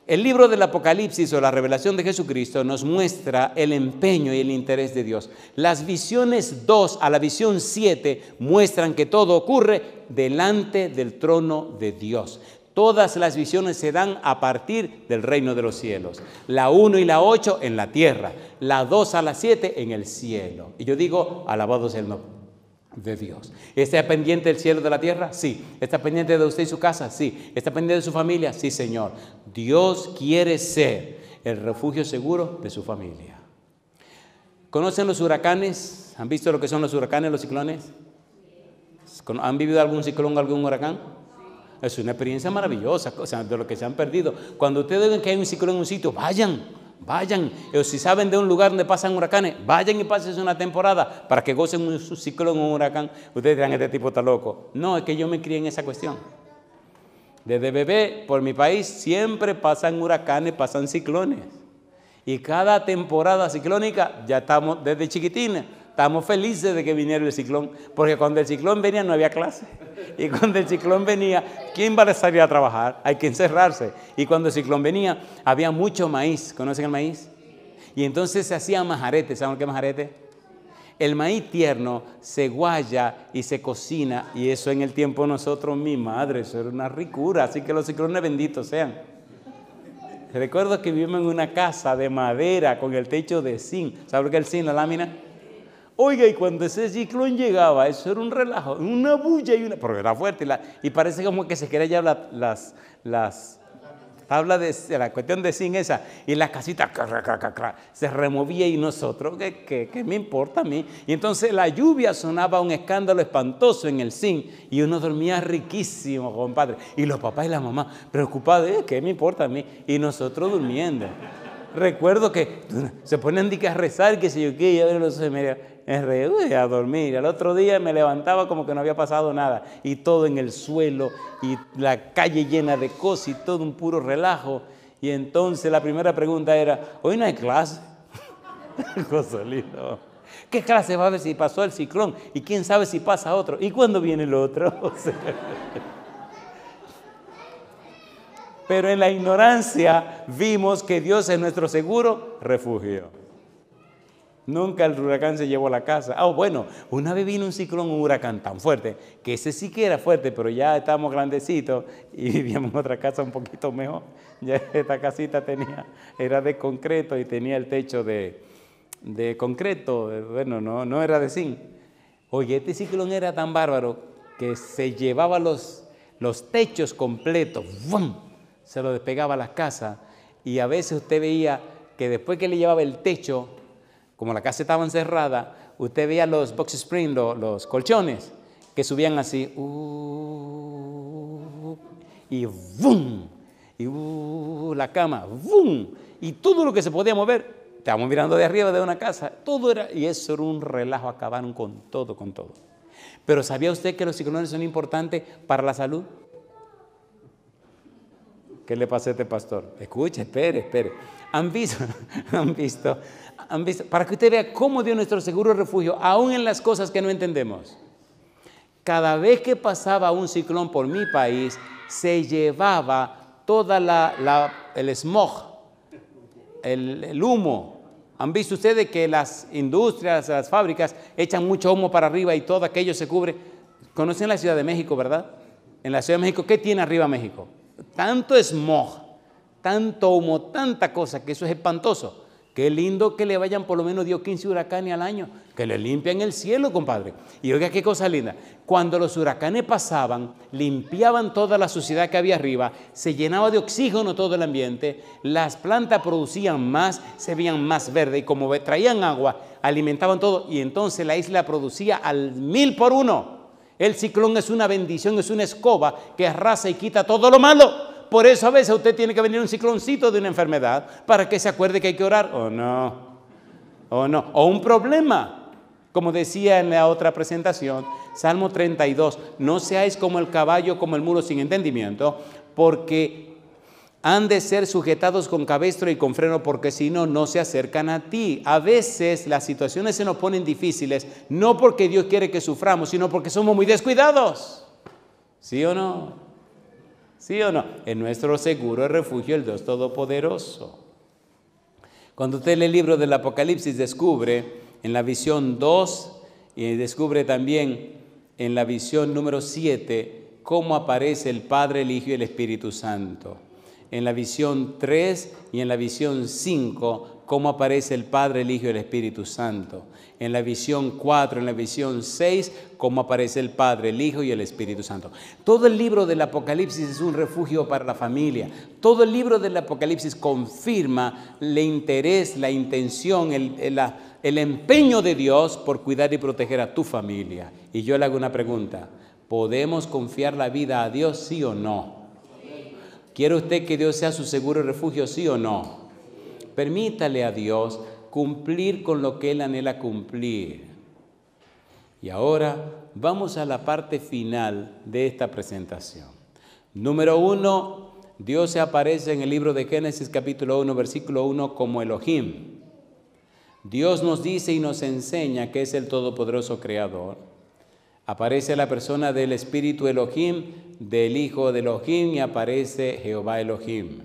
El libro del Apocalipsis o la revelación de Jesucristo nos muestra el empeño y el interés de Dios. Las visiones 2 a la visión 7 muestran que todo ocurre delante del trono de Dios. Todas las visiones se dan a partir del reino de los cielos. La 1 y la 8 en la tierra, la 2 a la 7 en el cielo. Y yo digo, alabado sea el nombre de Dios. ¿Está pendiente del cielo de la tierra? Sí. ¿Está pendiente de usted y su casa? Sí. ¿Está pendiente de su familia? Sí, Señor. Dios quiere ser el refugio seguro de su familia. ¿Conocen los huracanes? ¿Han visto lo que son los huracanes, los ciclones? ¿Han vivido algún ciclón, algún huracán? Es una experiencia maravillosa, o sea, de lo que se han perdido. Cuando ustedes ven que hay un ciclón en un sitio, vayan. O si saben de un lugar donde pasan huracanes, vayan y pasen una temporada para que gocen un ciclón o un huracán. Ustedes dirán, este tipo está loco. No, es que yo me crié en esa cuestión. Desde bebé, por mi país, siempre pasan huracanes, pasan ciclones. Y cada temporada ciclónica, ya estamos, desde chiquitines, estamos felices de que viniera el ciclón, porque cuando el ciclón venía no había clase. Y cuando el ciclón venía, ¿quién va a salir a trabajar? Hay que encerrarse. Y cuando el ciclón venía, había mucho maíz. ¿Conocen el maíz? Y entonces se hacía majarete. ¿Saben qué es majarete? El maíz tierno se guaya y se cocina. Y eso en el tiempo de nosotros, mi madre, eso era una ricura. Así que los ciclones benditos sean. Recuerdo que vivimos en una casa de madera con el techo de zinc. ¿Saben qué es el zinc, la lámina? Oiga, y cuando ese ciclón llegaba, eso era un relajo, una bulla pero era fuerte, y parece como que se quería llevar las tablas de la cuestión de zinc esa, y la casita se removía y nosotros, ¿qué me importa a mí? Y entonces la lluvia sonaba un escándalo espantoso en el zinc, y uno dormía riquísimo, compadre, y los papás y la mamá preocupados, ¿qué me importa a mí? Y nosotros durmiendo. Recuerdo que se ponían a rezar, que sé yo qué, y a ver los a dormir. Al otro día me levantaba como que no había pasado nada, y todo en el suelo, y la calle llena de cosas, y todo un puro relajo. Y entonces la primera pregunta era, ¿hoy no hay clase? Cosolito. ¿Qué clase va a haber si pasó el ciclón? Y quién sabe si pasa otro. ¿Y cuándo viene el otro? Pero en la ignorancia vimos que Dios es nuestro seguro refugio. Nunca el huracán se llevó a la casa. Bueno, una vez vino un ciclón, un huracán tan fuerte, que ese sí que era fuerte, pero ya estábamos grandecitos y vivíamos en otra casa un poquito mejor. Ya esta casita era de concreto y tenía el techo de concreto. Bueno, no era de zinc. Oye, este ciclón era tan bárbaro que se llevaba los techos completos. ¡Bum! Se lo despegaba a las casas, y a veces usted veía que después que le llevaba el techo, como la casa estaba encerrada, usted veía los box spring, los colchones, que subían así, y ¡bum! Y la cama, ¡bum! Y todo lo que se podía mover, estábamos mirando de arriba de una casa, todo era, y eso era un relajo, acabaron con todo. Pero ¿sabía usted que los ciclones son importantes para la salud? ¿Qué le pasa a este pastor? Escuche, espere. ¿Han visto? Para que usted vea cómo Dios nuestro seguro refugio, aún en las cosas que no entendemos. Cada vez que pasaba un ciclón por mi país, se llevaba toda el smog, el humo. ¿Han visto ustedes que las industrias, las fábricas echan mucho humo para arriba y todo aquello se cubre? ¿Conocen la Ciudad de México, verdad? En la Ciudad de México, ¿qué tiene arriba México? Tanto smog, tanto humo, tanta cosa, que eso es espantoso. Qué lindo que le vayan por lo menos 10 o 15 huracanes al año, que le limpian el cielo, compadre. Y oiga qué cosa linda, cuando los huracanes pasaban, limpiaban toda la suciedad que había arriba, se llenaba de oxígeno todo el ambiente, las plantas producían más, se veían más verdes y como traían agua, alimentaban todo y entonces la isla producía al 1000 por 1. El ciclón es una bendición, es una escoba que arrasa y quita todo lo malo. Por eso a veces usted tiene que venir un cicloncito de una enfermedad para que se acuerde que hay que orar. ¿O no? ¿O no? O un problema. Como decía en la otra presentación, Salmo 32, no seáis como el caballo, como el mulo sin entendimiento, porque han de ser sujetados con cabestro y con freno, porque si no, no se acercan a ti. A veces las situaciones se nos ponen difíciles, no porque Dios quiere que suframos, sino porque somos muy descuidados. ¿Sí o no? ¿Sí o no? En nuestro seguro refugio el Dios Todopoderoso. Cuando usted lee el libro del Apocalipsis, descubre en la visión 2 y descubre también en la visión número 7 cómo aparece el Padre, el Hijo y el Espíritu Santo. En la visión 3 y en la visión 5 cómo aparece el Padre, el Hijo y el Espíritu Santo. En la visión 4, en la visión 6, cómo aparece el Padre, el Hijo y el Espíritu Santo. Todo el libro del Apocalipsis es un refugio para la familia. Todo el libro del Apocalipsis confirma el interés, la intención, el empeño de Dios por cuidar y proteger a tu familia. Y yo le hago una pregunta. ¿Podemos confiar la vida a Dios, sí o no? ¿Quiere usted que Dios sea su seguro refugio, sí o no? Permítale a Dios cumplir con lo que Él anhela cumplir. Y ahora vamos a la parte final de esta presentación. Número 1, Dios se aparece en el libro de Génesis capítulo 1, versículo 1 como Elohim. Dios nos dice y nos enseña que es el todopoderoso creador. Aparece la persona del Espíritu Elohim, del Hijo de Elohim y aparece Jehová Elohim.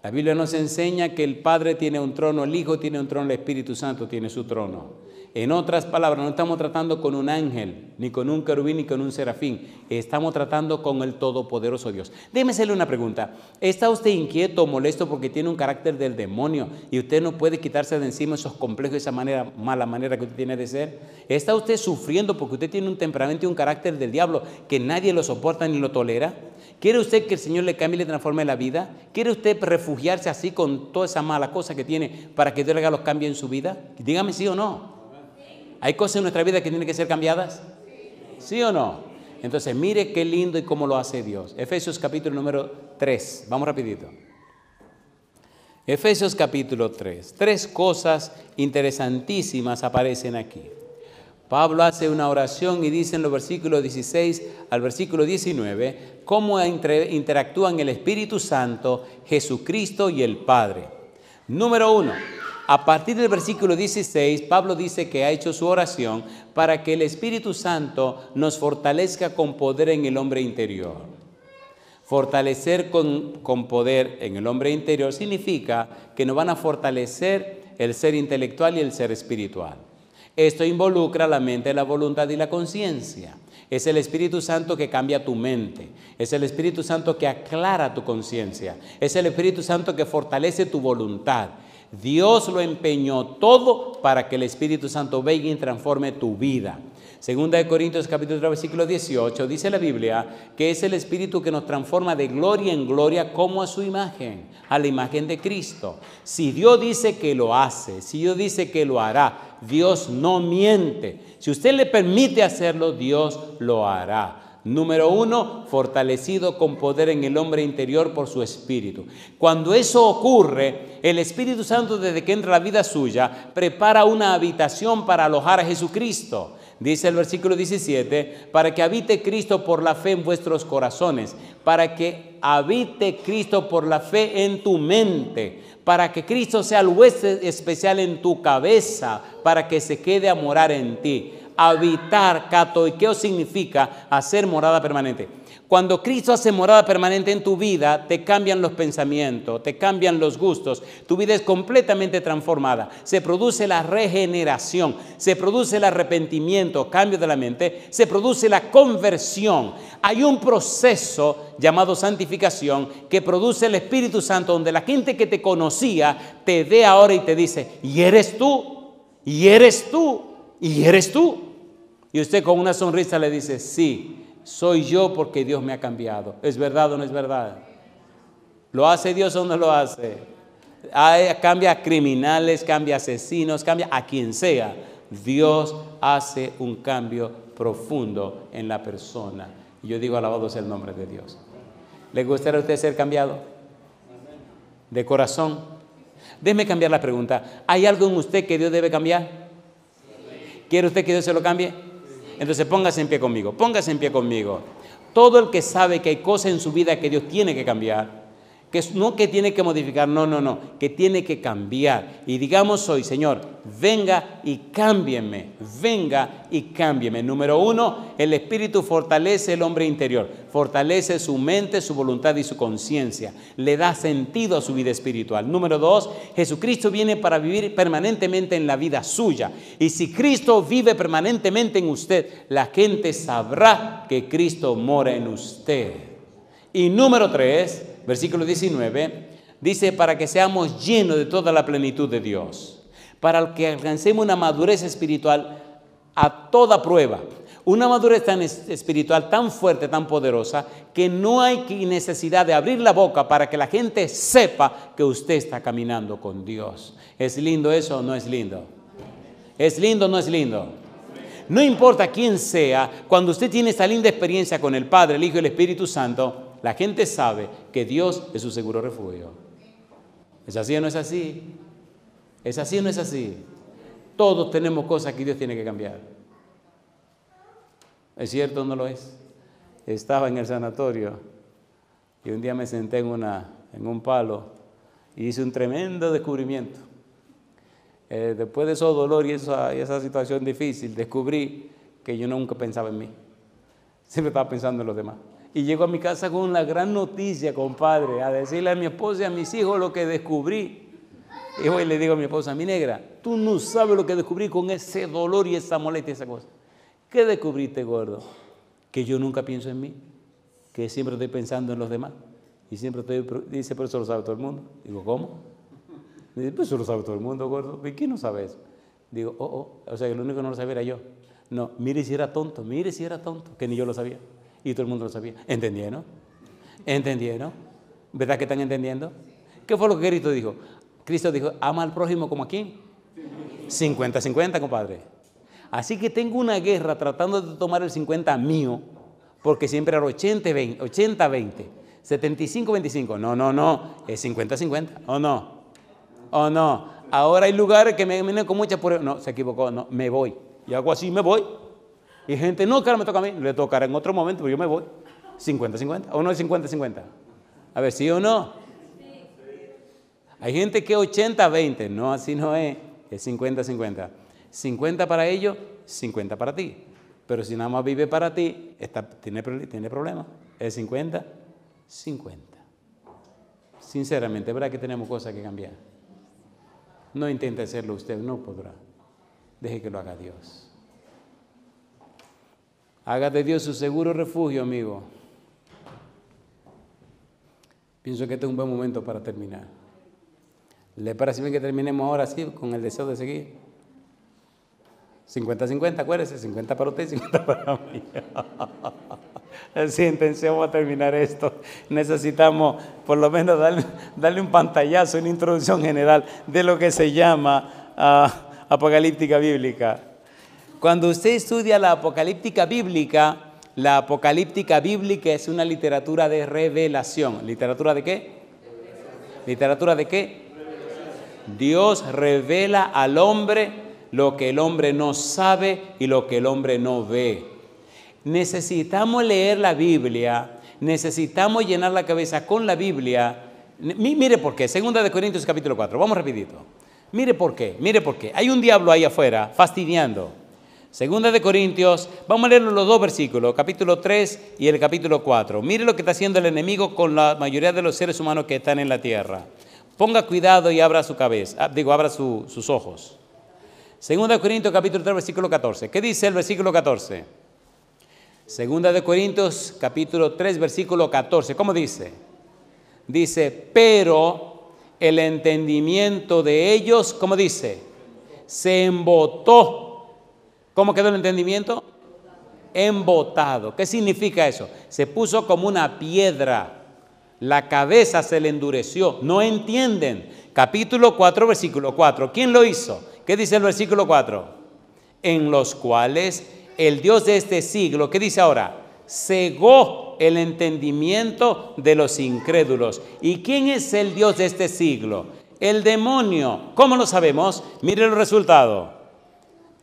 La Biblia nos enseña que el Padre tiene un trono, el Hijo tiene un trono, el Espíritu Santo tiene su trono. En otras palabras, no estamos tratando con un ángel, ni con un querubín, ni con un serafín. Estamos tratando con el todopoderoso Dios. Déjeme hacerle una pregunta. ¿Está usted inquieto o molesto porque tiene un carácter del demonio y usted no puede quitarse de encima esos complejos, esa mala manera que usted tiene de ser? ¿Está usted sufriendo porque usted tiene un temperamento y un carácter del diablo que nadie lo soporta ni lo tolera? ¿Quiere usted que el Señor le cambie y le transforme la vida? ¿Quiere usted refugiarse así con toda esa mala cosa que tiene para que Dios le haga los cambios en su vida? Dígame sí o no. ¿Hay cosas en nuestra vida que tienen que ser cambiadas? ¿Sí o no? Entonces mire qué lindo y cómo lo hace Dios. Efesios capítulo número 3. Vamos rapidito. Efesios capítulo 3. 3 cosas interesantísimas aparecen aquí. Pablo hace una oración y dice en los versículos 16 al versículo 19 cómo interactúan el Espíritu Santo, Jesucristo y el Padre. Número 1, a partir del versículo 16, Pablo dice que ha hecho su oración para que el Espíritu Santo nos fortalezca con poder en el hombre interior. Fortalecer con poder en el hombre interior significa que nos van a fortalecer el ser intelectual y el ser espiritual. Esto involucra la mente, la voluntad y la conciencia. Es el Espíritu Santo que cambia tu mente. Es el Espíritu Santo que aclara tu conciencia. Es el Espíritu Santo que fortalece tu voluntad. Dios lo empeñó todo para que el Espíritu Santo venga y transforme tu vida. Segunda de Corintios capítulo 3 versículo 18 dice la Biblia que es el Espíritu que nos transforma de gloria en gloria como a su imagen, a la imagen de Cristo. Si Dios dice que lo hace, si Dios dice que lo hará, Dios no miente. Si usted le permite hacerlo, Dios lo hará. Número 1, fortalecido con poder en el hombre interior por su Espíritu. Cuando eso ocurre, el Espíritu Santo, desde que entra a la vida suya, prepara una habitación para alojar a Jesucristo. Dice el versículo 17, para que habite Cristo por la fe en vuestros corazones, para que habite Cristo por la fe en tu mente, para que Cristo sea el huésped especial en tu cabeza, para que se quede a morar en ti. Habitar, katoikeo, significa hacer morada permanente. Cuando Cristo hace morada permanente en tu vida, te cambian los pensamientos, te cambian los gustos, tu vida es completamente transformada. Se produce la regeneración, se produce el arrepentimiento, cambio de la mente, se produce la conversión. Hay un proceso llamado santificación que produce el Espíritu Santo, donde la gente que te conocía te ve ahora y te dice, ¿y eres tú? ¿Y eres tú? ¿Y eres tú? Y usted con una sonrisa le dice, sí, soy yo porque Dios me ha cambiado. ¿Es verdad o no es verdad? ¿Lo hace Dios o no lo hace? Cambia a criminales, cambia a asesinos, cambia a quien sea. Dios hace un cambio profundo en la persona. Y yo digo, alabado sea el nombre de Dios. ¿Le gustaría a usted ser cambiado? De corazón. Déjeme cambiar la pregunta. ¿Hay algo en usted que Dios debe cambiar? ¿Quiere usted que Dios se lo cambie? Entonces póngase en pie conmigo, póngase en pie conmigo. Todo el que sabe que hay cosas en su vida que Dios tiene que cambiar, que no que tiene que modificar, no, que tiene que cambiar. Y digamos hoy, Señor, venga y cámbieme, venga y cámbieme. Número 1, el Espíritu fortalece el hombre interior, fortalece su mente, su voluntad y su conciencia, le da sentido a su vida espiritual. Número 2, Jesucristo viene para vivir permanentemente en la vida suya. Y si Cristo vive permanentemente en usted, la gente sabrá que Cristo mora en usted. Y número 3, versículo 19, dice, para que seamos llenos de toda la plenitud de Dios, para que alcancemos una madurez espiritual a toda prueba, una madurez tan espiritual, tan fuerte, tan poderosa, que no hay necesidad de abrir la boca para que la gente sepa que usted está caminando con Dios. ¿Es lindo eso o no es lindo? ¿Es lindo o no es lindo? No importa quién sea, cuando usted tiene esta linda experiencia con el Padre, el Hijo y el Espíritu Santo, la gente sabe que Dios es su seguro refugio. ¿Es así o no es así? ¿Es así o no es así? Todos tenemos cosas que Dios tiene que cambiar. ¿Es cierto o no lo es? Estaba en el sanatorio y un día me senté en un palo y hice un tremendo descubrimiento. Después de esos dolores y esa situación difícil, descubrí que yo nunca pensaba en mí. Siempre estaba pensando en los demás. Y llego a mi casa con una gran noticia, compadre, a decirle a mi esposa y a mis hijos lo que descubrí. Y hoy le digo a mi esposa, mi negra, tú no sabes lo que descubrí con ese dolor y esa molestia y esa cosa. ¿Qué descubriste, gordo? Que yo nunca pienso en mí, que siempre estoy pensando en los demás. Y siempre dice, pero eso lo sabe todo el mundo. Digo, ¿cómo? Dice, pues eso lo sabe todo el mundo, gordo. ¿Y quién no sabe eso? Digo, o sea, que lo único que no lo sabía era yo. No, mire si era tonto, que ni yo lo sabía. Y todo el mundo lo sabía. ¿Entendieron? ¿Entendieron? ¿Verdad que están entendiendo? ¿Qué fue lo que Cristo dijo? Cristo dijo, ama al prójimo como a quién. 50-50, compadre. Así que tengo una guerra tratando de tomar el 50 mío, porque siempre era 80-20, 75-25. No, es 50-50. ¿O no? Ahora hay lugares que me vienen con mucha prueba. No, se equivocó, no, me voy. Y hago así, me voy. Y gente, no, que ahora me toca a mí, le tocará en otro momento, pero yo me voy. 50-50, ¿o no es 50-50? A ver, ¿sí o no? Hay gente que 80-20, no, así no es 50-50. 50 para ellos, 50 para ti. Pero si nada más vive para ti, tiene problemas. Es 50-50. Sinceramente, ¿verdad que tenemos cosas que cambiar? No intente hacerlo usted, no podrá. Deje que lo haga Dios. Haga de Dios su seguro refugio, amigo. Pienso que este es un buen momento para terminar. ¿Le parece bien que terminemos ahora sí, con el deseo de seguir? 50-50, acuérdese, 50 para usted y 50 para mí. Siéntense, vamos a terminar esto. Necesitamos por lo menos darle un pantallazo, una introducción general de lo que se llama apocalíptica bíblica. Cuando usted estudia la apocalíptica bíblica es una literatura de revelación. ¿Literatura de qué? ¿Literatura de qué? Dios revela al hombre lo que el hombre no sabe y lo que el hombre no ve. Necesitamos leer la Biblia, necesitamos llenar la cabeza con la Biblia. Mire por qué, 2 Corintios capítulo 4, vamos rapidito. Mire por qué. Hay un diablo ahí afuera fastidiando. Segunda de Corintios, vamos a leer los dos versículos, capítulo 3 y el capítulo 4. Mire lo que está haciendo el enemigo con la mayoría de los seres humanos que están en la tierra. Ponga cuidado y abra su cabeza, abra sus ojos. Segunda de Corintios, capítulo 3, versículo 14. ¿Qué dice el versículo 14? Segunda de Corintios, capítulo 3, versículo 14. ¿Cómo dice? Dice, pero el entendimiento de ellos, ¿cómo dice? Se embotó. ¿Cómo quedó el entendimiento? Embotado. ¿Qué significa eso? Se puso como una piedra. La cabeza se le endureció. No entienden. Capítulo 4, versículo 4. ¿Quién lo hizo? ¿Qué dice el versículo 4? En los cuales el Dios de este siglo, ¿qué dice ahora? Cegó el entendimiento de los incrédulos. ¿Y quién es el Dios de este siglo? El demonio. ¿Cómo lo sabemos? Mire el resultado.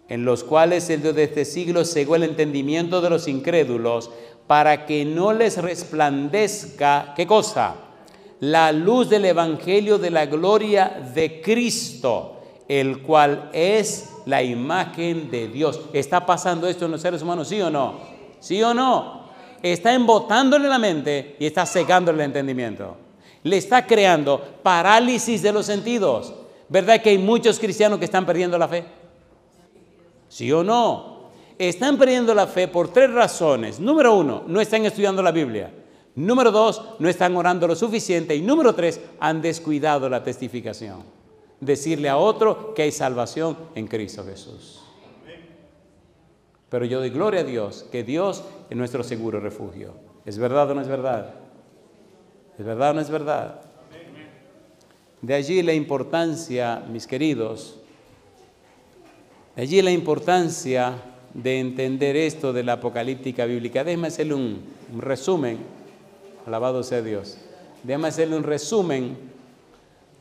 En los cuales el Dios de este siglo cegó el entendimiento de los incrédulos para que no les resplandezca, ¿qué cosa? La luz del evangelio de la gloria de Cristo, el cual es la imagen de Dios. ¿Está pasando esto en los seres humanos, sí o no? ¿Sí o no? Está embotándole la mente y está cegándole el entendimiento. Le está creando parálisis de los sentidos. ¿Verdad que hay muchos cristianos que están perdiendo la fe? ¿Sí o no? Están perdiendo la fe por 3 razones. Número 1, no están estudiando la Biblia. Número 2, no están orando lo suficiente. Y número 3, han descuidado la testificación. Decirle a otro que hay salvación en Cristo Jesús. Pero yo doy gloria a Dios, que Dios es nuestro seguro refugio. ¿Es verdad o no es verdad? ¿Es verdad o no es verdad? De allí la importancia, mis queridos, de allí la importancia de entender esto de la apocalíptica bíblica. Déjame hacerle un resumen, alabado sea Dios. Déjame hacerle un resumen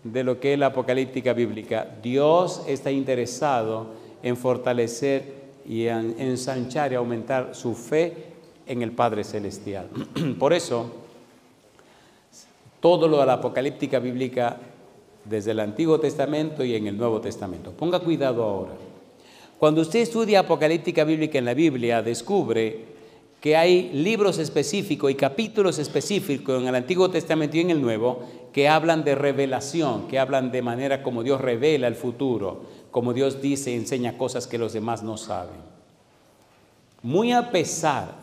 de lo que es la apocalíptica bíblica. Dios está interesado en fortalecer y en ensanchar y aumentar su fe en el Padre Celestial. Por eso, todo lo de la apocalíptica bíblica desde el Antiguo Testamento y en el Nuevo Testamento. Ponga cuidado ahora. Cuando usted estudia apocalíptica bíblica en la Biblia, descubre que hay libros específicos y capítulos específicos en el Antiguo Testamento y en el Nuevo que hablan de revelación, que hablan de manera como Dios revela el futuro, como Dios dice y enseña cosas que los demás no saben. Muy a pesar,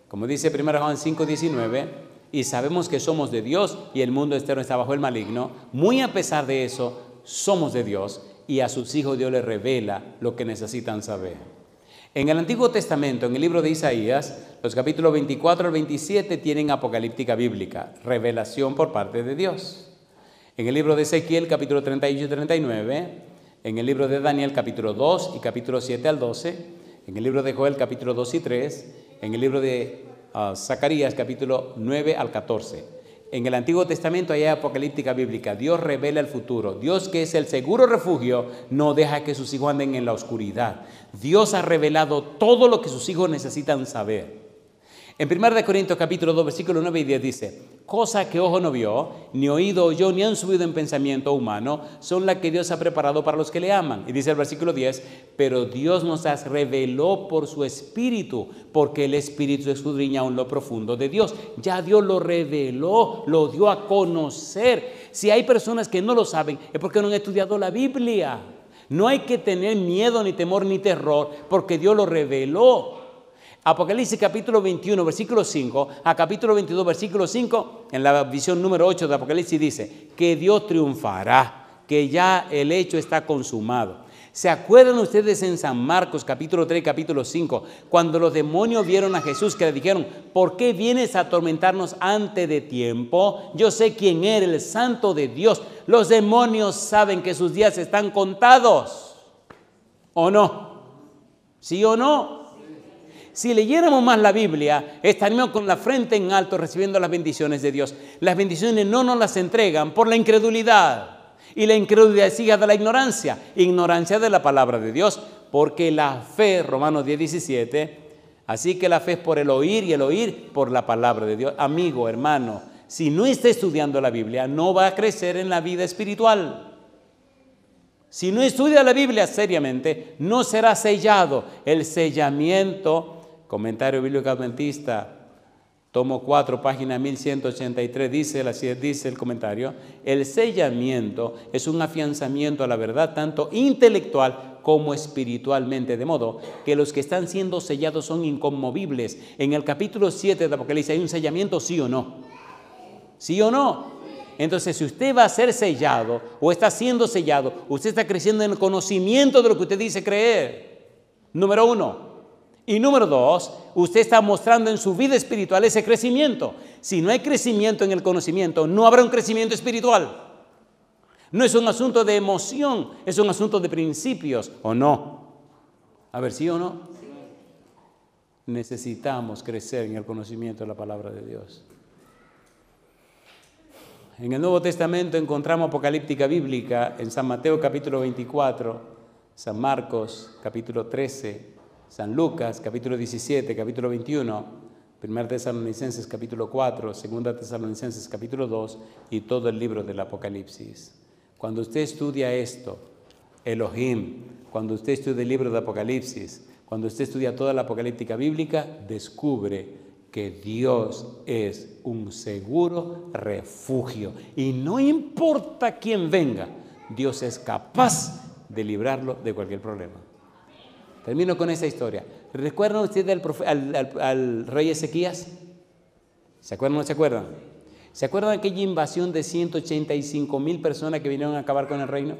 como dice 1 Juan 5:19, y sabemos que somos de Dios y el mundo externo está bajo el maligno, muy a pesar de eso, somos de Dios y a sus hijos Dios les revela lo que necesitan saber. En el Antiguo Testamento, en el libro de Isaías, los capítulos 24 al 27 tienen apocalíptica bíblica, revelación por parte de Dios. En el libro de Ezequiel, capítulo 38 y 39, en el libro de Daniel, capítulo 2 y capítulo 7 al 12, en el libro de Joel, capítulo 2 y 3, en el libro de Zacarías, capítulo 9 al 14. En el Antiguo Testamento hay apocalíptica bíblica. Dios revela el futuro. Dios, que es el seguro refugio, no deja que sus hijos anden en la oscuridad. Dios ha revelado todo lo que sus hijos necesitan saber. En 1 Corintios capítulo 2, versículos 9 y 10 dice, cosa que ojo no vio, ni oído oyó, ni han subido en pensamiento humano, son las que Dios ha preparado para los que le aman. Y dice el versículo 10, pero Dios nos las reveló por su Espíritu, porque el Espíritu escudriña aún lo profundo de Dios. Ya Dios lo reveló, lo dio a conocer. Si hay personas que no lo saben, es porque no han estudiado la Biblia. No hay que tener miedo, ni temor, ni terror, porque Dios lo reveló. Apocalipsis capítulo 21, versículo 5, a capítulo 22, versículo 5, en la visión número 8 de Apocalipsis dice que Dios triunfará, que ya el hecho está consumado. ¿Se acuerdan ustedes en San Marcos capítulo 3, capítulo 5, cuando los demonios vieron a Jesús que le dijeron, ¿por qué vienes a atormentarnos antes de tiempo? Yo sé quién eres, el Santo de Dios. Los demonios saben que sus días están contados, ¿o no? ¿Sí o no? Si leyéramos más la Biblia, estaríamos con la frente en alto recibiendo las bendiciones de Dios. Las bendiciones no nos las entregan por la incredulidad. Y la incredulidad sigue de la ignorancia. Ignorancia de la palabra de Dios. Porque la fe, Romanos 10:17, así que la fe es por el oír y el oír por la palabra de Dios. Amigo, hermano, si no está estudiando la Biblia, no va a crecer en la vida espiritual. Si no estudia la Biblia seriamente, no será sellado. El sellamiento, Comentario Bíblico Adventista, tomo 4, página 1183, dice el comentario, el sellamiento es un afianzamiento a la verdad tanto intelectual como espiritualmente, de modo que los que están siendo sellados son inconmovibles. En el capítulo 7 de Apocalipsis hay un sellamiento, ¿sí o no? ¿Sí o no? Entonces, si usted va a ser sellado o está siendo sellado, usted está creciendo en el conocimiento de lo que usted dice creer. Número 1. Y número 2, usted está mostrando en su vida espiritual ese crecimiento. Si no hay crecimiento en el conocimiento, no habrá un crecimiento espiritual. No es un asunto de emoción, es un asunto de principios, ¿o no? A ver, ¿sí o no? Necesitamos crecer en el conocimiento de la palabra de Dios. En el Nuevo Testamento encontramos apocalíptica bíblica en San Mateo capítulo 24, San Marcos capítulo 13, San Lucas capítulo 17, capítulo 21, 1 Tesalonicenses capítulo 4, 2 Tesalonicenses capítulo 2 y todo el libro del Apocalipsis. Cuando usted estudia esto, Elohim, cuando usted estudia el libro de Apocalipsis, cuando usted estudia toda la apocalíptica bíblica, descubre que Dios es un seguro refugio. Y no importa quién venga, Dios es capaz de librarlo de cualquier problema. Termino con esta historia. ¿Recuerdan ustedes al rey Ezequías? ¿Se acuerdan o no se acuerdan? ¿Se acuerdan de aquella invasión de 185,000 personas que vinieron a acabar con el reino?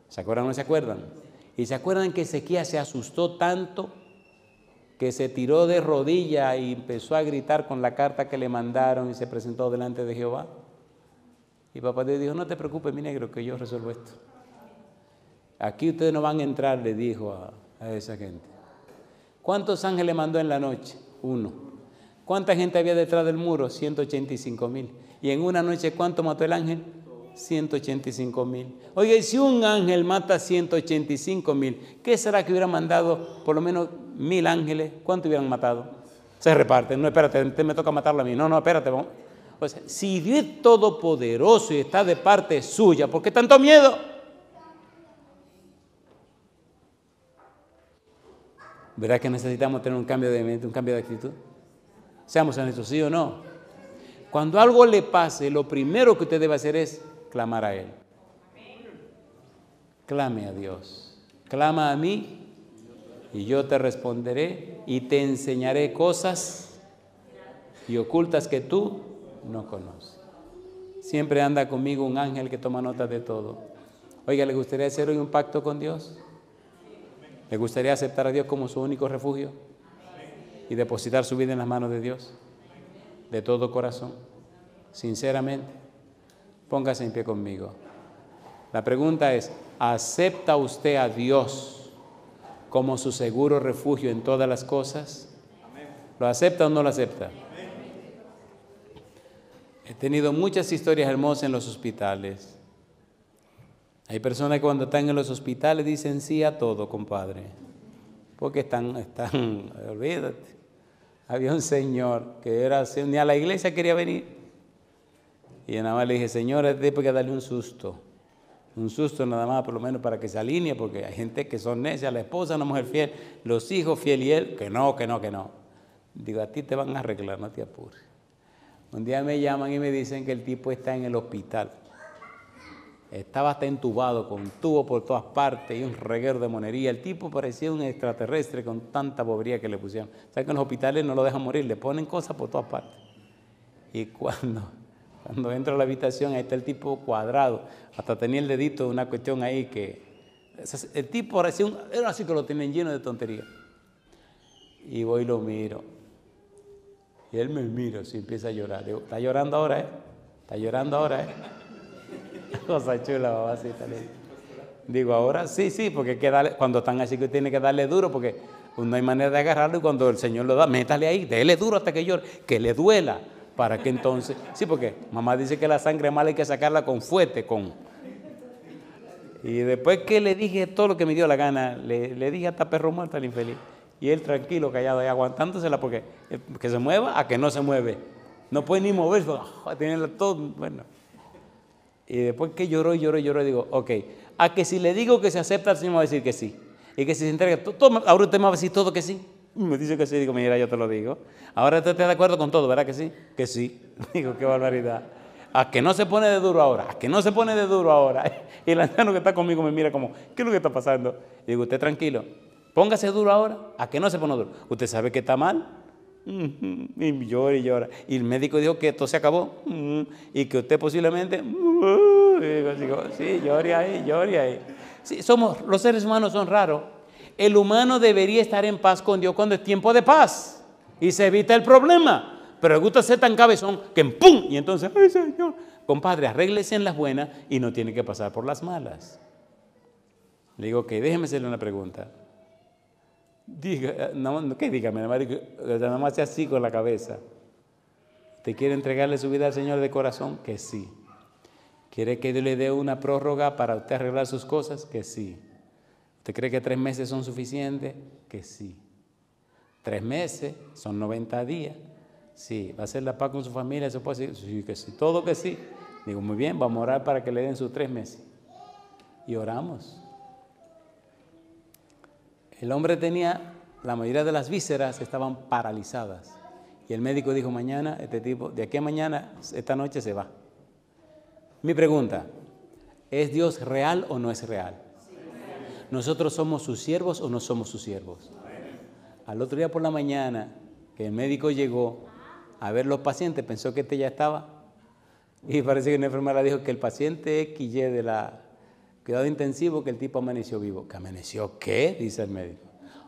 ¿Se acuerdan o no se acuerdan? ¿Y se acuerdan que Ezequías se asustó tanto que se tiró de rodillas y empezó a gritar con la carta que le mandaron y se presentó delante de Jehová? Y papá Dios dijo, no te preocupes, mi negro, que yo resuelvo esto. Aquí ustedes no van a entrar, le dijo a esa gente. ¿Cuántos ángeles mandó en la noche? 1. ¿Cuánta gente había detrás del muro? 185,000. ¿Y en una noche cuánto mató el ángel? 185,000. Oye, y si un ángel mata 185,000, ¿qué será que hubiera mandado por lo menos 1,000 ángeles? ¿Cuánto hubieran matado? Se reparten. No, espérate, me toca matarlo a mí. No, espérate. Vamos. O sea, si Dios es todopoderoso y está de parte suya, ¿por qué tanto miedo? ¿Verdad que necesitamos tener un cambio de mente, un cambio de actitud? Seamos honestos, ¿sí o no? Cuando algo le pase, lo primero que usted debe hacer es clamar a Él. Clame a Dios. Clama a mí y yo te responderé y te enseñaré cosas y ocultas que tú no conoces. Siempre anda conmigo un ángel que toma nota de todo. Oiga, ¿le gustaría hacer hoy un pacto con Dios? ¿Le gustaría aceptar a Dios como su único refugio? Y depositar su vida en las manos de Dios, de todo corazón, sinceramente. Póngase en pie conmigo. La pregunta es, ¿acepta usted a Dios como su seguro refugio en todas las cosas? ¿Lo acepta o no lo acepta? He tenido muchas historias hermosas en los hospitales. Hay personas que cuando están en los hospitales dicen sí a todo, compadre, porque están, olvídate. Había un señor que ni a la iglesia quería venir. Y yo nada más le dije, señor, hay que darle un susto nada más, por lo menos para que se alinee, porque hay gente que son necias, la esposa, una mujer fiel, los hijos fiel y él, que no. Digo, a ti te van a arreglar, no te apures. Un día me llaman y me dicen que el tipo está en el hospital. Estaba hasta entubado, con tubo por todas partes y un reguero de monería. El tipo parecía un extraterrestre con tanta bobería que le pusieron. ¿Saben que en los hospitales no lo dejan morir? Le ponen cosas por todas partes. Y cuando entro a la habitación, ahí está el tipo cuadrado. Hasta tenía el dedito de una cuestión ahí que... El tipo parecía era así que lo tienen lleno de tonterías. Y voy y lo miro. Y él me mira así, empieza a llorar. Digo, ¿está llorando ahora, ¿Está llorando ahora, Cosa chula, babacita. Digo, ahora sí, porque cuando están así que tiene que darle duro, porque no hay manera de agarrarlo y cuando el Señor lo da, métale ahí, déle duro hasta que llore, que le duela, para que entonces... Sí, porque mamá dice que la sangre mala hay que sacarla con fuerte, Y después que le dije todo lo que me dio la gana, le dije hasta perro muerto al infeliz. Y él tranquilo, callado, ahí aguantándosela, porque que se mueva a que no se mueve. No puede ni moverse, tiene todo, bueno... Y después que lloró, digo, ok, a que si le digo que se acepta, el Señor me va a decir que sí. Y que si se entrega, ahora usted me va a decir todo que sí. Me dice que sí, digo, mira, yo te lo digo. Ahora usted está de acuerdo con todo, ¿verdad que sí? Que sí. Digo, qué barbaridad. A que no se pone de duro ahora, a que no se pone de duro ahora. Y el anciano que está conmigo me mira como, ¿qué es lo que está pasando? Y digo, usted tranquilo, póngase duro ahora, a que no se pone duro. ¿Usted sabe que está mal? Y llora y llora. Y el médico dijo que esto se acabó y que usted posiblemente, y digo, sí, llore ahí. Sí, los seres humanos son raros. El humano debería estar en paz con Dios cuando es tiempo de paz y se evita el problema. Pero le gusta ser tan cabezón que ¡pum! Y entonces, ¡ay, Señor! Compadre, arréglese en las buenas y no tiene que pasar por las malas. Le digo, ok, déjeme hacerle una pregunta. Dígame, nada más sea así con la cabeza. ¿Usted quiere entregarle su vida al Señor de corazón? Que sí. ¿Quiere que Dios le dé una prórroga para usted arreglar sus cosas? Que sí. ¿Usted cree que 3 meses son suficientes? Que sí. 3 meses son 90 días. Sí. ¿Va a hacer la paz con su familia? ¿Se puede decir? Sí, que sí. Todo que sí. Digo, muy bien, vamos a orar para que le den sus 3 meses. Y oramos. El hombre tenía, la mayoría de las vísceras estaban paralizadas. Y el médico dijo, mañana, este tipo, de aquí a mañana, esta noche se va. Mi pregunta, ¿es Dios real o no es real? ¿Nosotros somos sus siervos o no somos sus siervos? Al otro día por la mañana, que el médico llegó a ver los pacientes, pensó que este ya estaba. Y parece que una enfermera dijo que el paciente XY de la cuidado intensivo, que el tipo amaneció vivo. ¿Que amaneció qué? Dice el médico.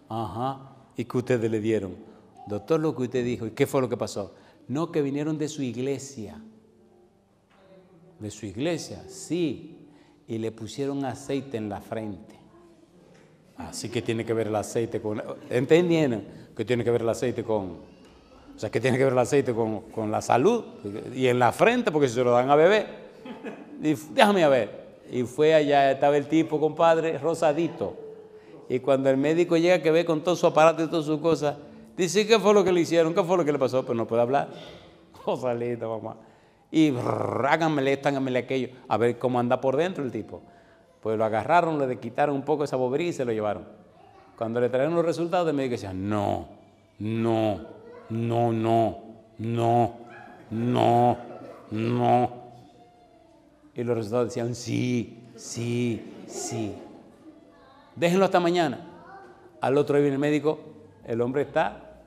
Ajá. ¿Y qué ustedes le dieron? Doctor, lo que usted dijo. ¿Y qué fue lo que pasó? No, que vinieron de su iglesia. ¿De su iglesia? Sí. Y le pusieron aceite en la frente. Así que tiene que ver el aceite con... ¿Entendieron? Que tiene que ver el aceite con... O sea, que tiene que ver el aceite con la salud. Y en la frente, porque si se lo dan a beber. Y déjame a ver. Y fue allá, estaba el tipo, compadre, rosadito. Y cuando el médico llega, que ve con todo su aparato y todas sus cosas, dice, ¿qué fue lo que le hicieron? ¿Qué fue lo que le pasó? Pues no puede hablar. Rosadito, mamá. Y háganmele esto, háganmele aquello. A ver cómo anda por dentro el tipo. Pues lo agarraron, le quitaron un poco esa bobería y se lo llevaron. Cuando le trajeron los resultados, el médico decía, no. Y los resultados decían, sí. Déjenlo hasta mañana. Al otro día viene el médico, el hombre está,